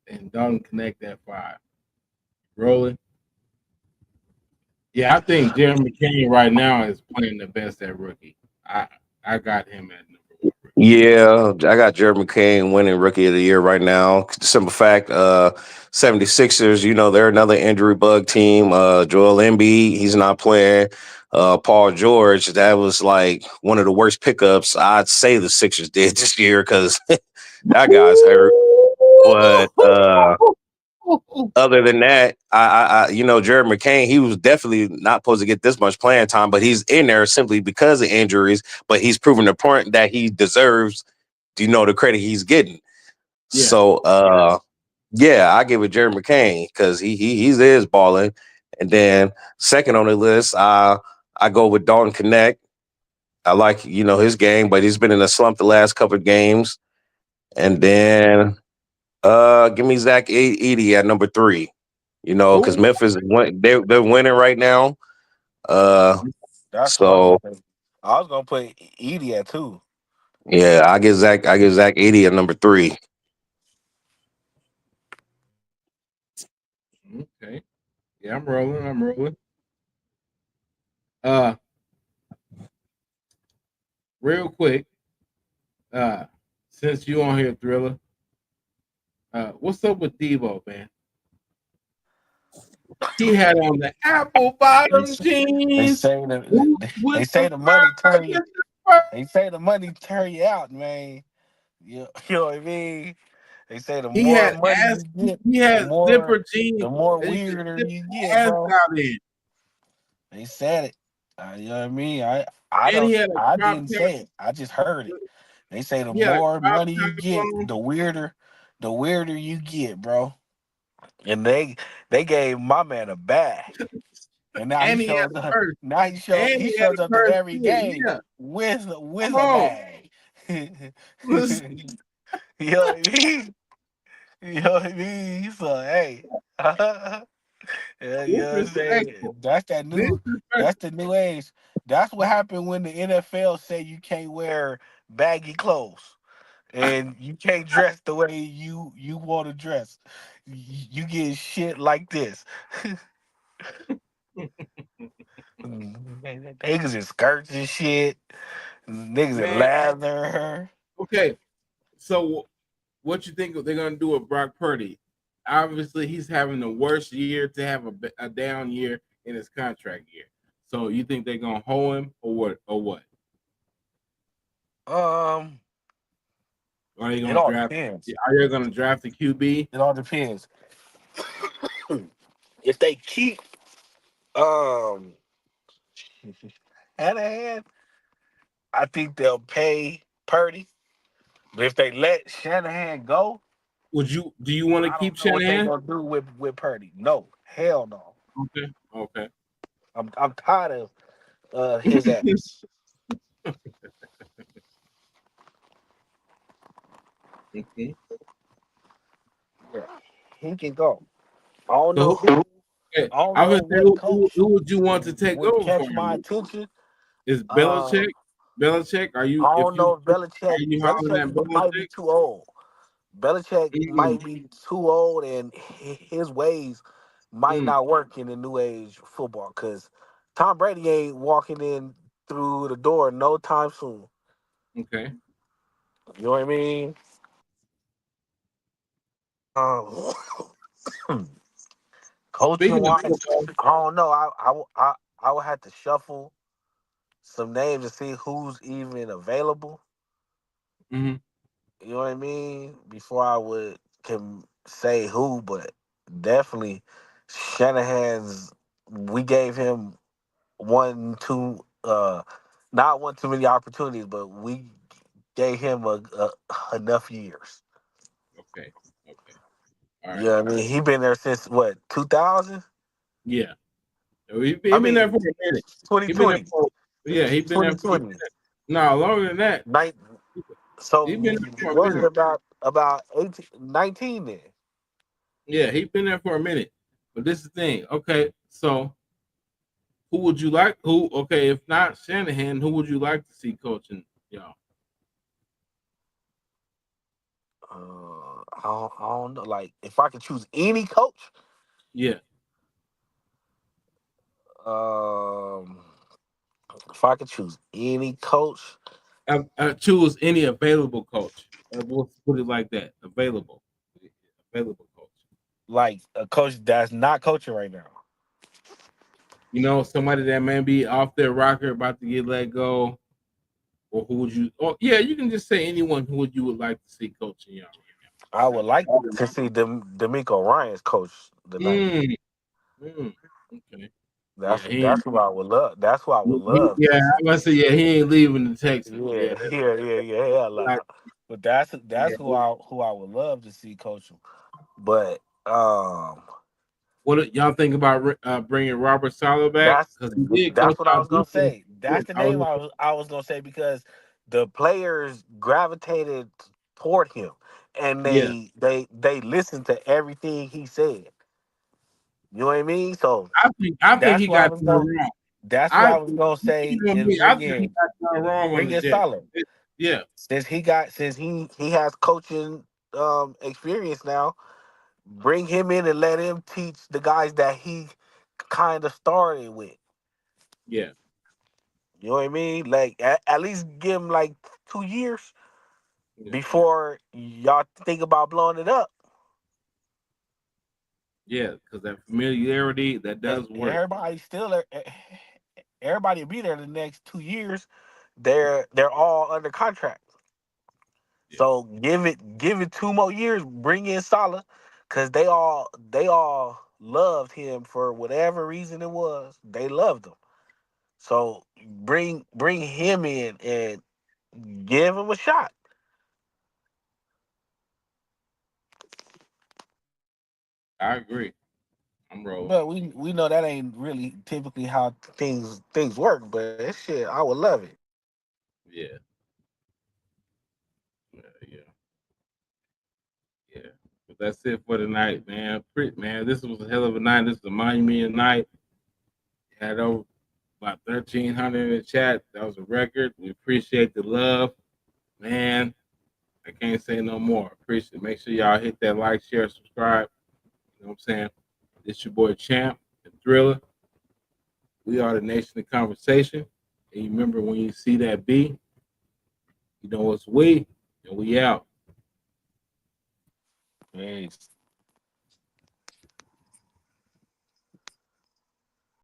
and Dalton Connect at 5. Rolling. Yeah, I think Jeremy McCain right now is playing the best at rookie. I got him at number 1 rookie. yeah, I got Jared McCain winning Rookie of the Year right now. Simple fact, 76ers, they're another injury bug team. Joel Embiid, he's not playing. Paul George, that was like one of the worst pickups I'd say the Sixers did this year because that guy's hurt. But other than that, Jared McCain, he was definitely not supposed to get this much playing time, but he's in there simply because of injuries. But he's proven the point that he deserves, the credit he's getting. Yeah. So, yeah, I give it Jared McCain because he is balling. And then second on the list, I go with Dalton Connect. I like his game, but he's been in a slump the last couple of games. And then give me Zach Edey at number 3. Because Oh, Memphis they're winning right now. That's who So I was gonna put Edie at 2. yeah, I give Zach Edey at number 3. okay. Yeah, I'm rolling. I'm rolling. Uh, real quick. Since you on here, Thriller. What's up with Devo, man? He had on the apple bottom They jeans. say they With say the the money turn you. fur. They say the money turn you out, man. You know what I mean? They say the He more had money ass. you get, He the had more zipper jeans. the more And you could weirder zip you his get, ass bro. out in. They said it. You know what I mean? I And he don't. had a I crop didn't top. say it. I just heard it. They say the He had a more crop money you top get, on. the weirder you get, bro. And they gave my man a bag, and now he And he had shows a up. purse. Now And he he had shows a up to purse every too. game Yeah. with Come a on. bag. you Listen, know what I mean? You know what I mean? So hey, yeah, you know what I'm saying? disrespectful. That's Disrespectful. the new age. That's what happened when the NFL say you can't wear baggy clothes and you can't dress the way you want to dress. You get shit like this. Niggas in skirts and shit. Niggas in Man, leather. okay. So what you think they're gonna do with Brock Purdy? Obviously, he's having the worst year to have a down year in his contract year. So you think they're gonna hold him or what? Or what? Um, Or are they it gonna all draft? depends. Are they gonna draft the QB? It all depends. If they keep um Shanahan, I think they'll pay Purdy. But if they let Shanahan go, Do you want to I keep don't know what they Shanahan? gonna do with Purdy. No, hell no. Okay. Okay. I'm tired of his ass. Okay. Yeah, he can go. I don't So know who. okay, I don't I know would say what coach who would you want to take would over for catch my him? attention. Is Um, Belichick? Belichick? Are I you don't know if are Belichick. you hollering at Belichick might be Belichick? too old. Belichick Mm, might be too old, and his ways might mm, not work in the new age football. Because Tom Brady ain't walking in through the door no time soon. okay. You know what I mean? Um, coaching Speaking of wise, football, I don't know. I would have to shuffle some names to see who's even available. mhm, You know what I mean? Before I would can say who, but definitely Shanahan's. We gave him one, two, not one too many opportunities, but we gave him enough years. okay, okay, all You right, know what I mean? He been there since what 2000? yeah. I He been there mean for a minute. He been there 2020, for yeah. He been there. He been 2020. there. No, longer than that. Night. So He been there for a was it minute. about 18, 19 then? Yeah, he been there for a minute. But this is the thing. Okay, so who would you like? Who? Okay, if not Shanahan, who would you like to see coaching y'all? I don't know. Like, if I could choose any coach, Yeah, um, if I could choose any coach, choose any available coach. We'll put it like that. Available coach. like a coach that's not coaching right now. You know, somebody that may be off their rocker, about to get let go, or who would you? Oh, yeah, you can just say anyone who would you would like to see coaching y'all I right would like to see D'Amico Ryan's coach the now. Niners. Mm, okay. That's Yeah, he ain't. that's who I would love. That's who I would love to Yeah, see. I'm gonna say yeah, he ain't leaving the Texans. Yeah, Yeah, yeah. Hell like, no. But that's yeah. who I would love to see coach him. But What do y'all think about bringing Robert Saleh back? That's Because he did coach that's what I our was gonna defense. say. Yeah, That's the name I was gonna say because the players gravitated toward him and yeah. they listened to everything he said. You know what I mean? So I think that's he what I got was done gonna wrong. that's what I I was gonna say you know is me. I think he got done wrong on bring the in Jets. Solid. Yeah, Since he has coaching experience now, bring him in and let him teach the guys that he kind of started with. yeah, You know what I mean? Like at least give him like 2 years yeah, before y'all think about blowing it up. yeah. Because that familiarity that And does work. everybody still everybody will be there the next 2 years. They're all under contract. Yeah, So give it 2 more years, bring in Salah, cause they all loved him for whatever reason it was. They loved him. So bring him in and give him a shot. I agree. I'm rolling. But we know that ain't really typically how things work. But shit, I would love it. Yeah, yeah, yeah, yeah. But that's it for tonight, man. Man, this was a hell of a night. This was a monumental night. Had over about 1,300 in the chat. That was a record. We appreciate the love, man. I can't say no more. Appreciate it. Make sure y'all hit that like, share, subscribe. You know what I'm saying? This your boy Champ and Thriller. We are the nation of conversation. And you remember when you see that B, you know it's we, and we out. Peace.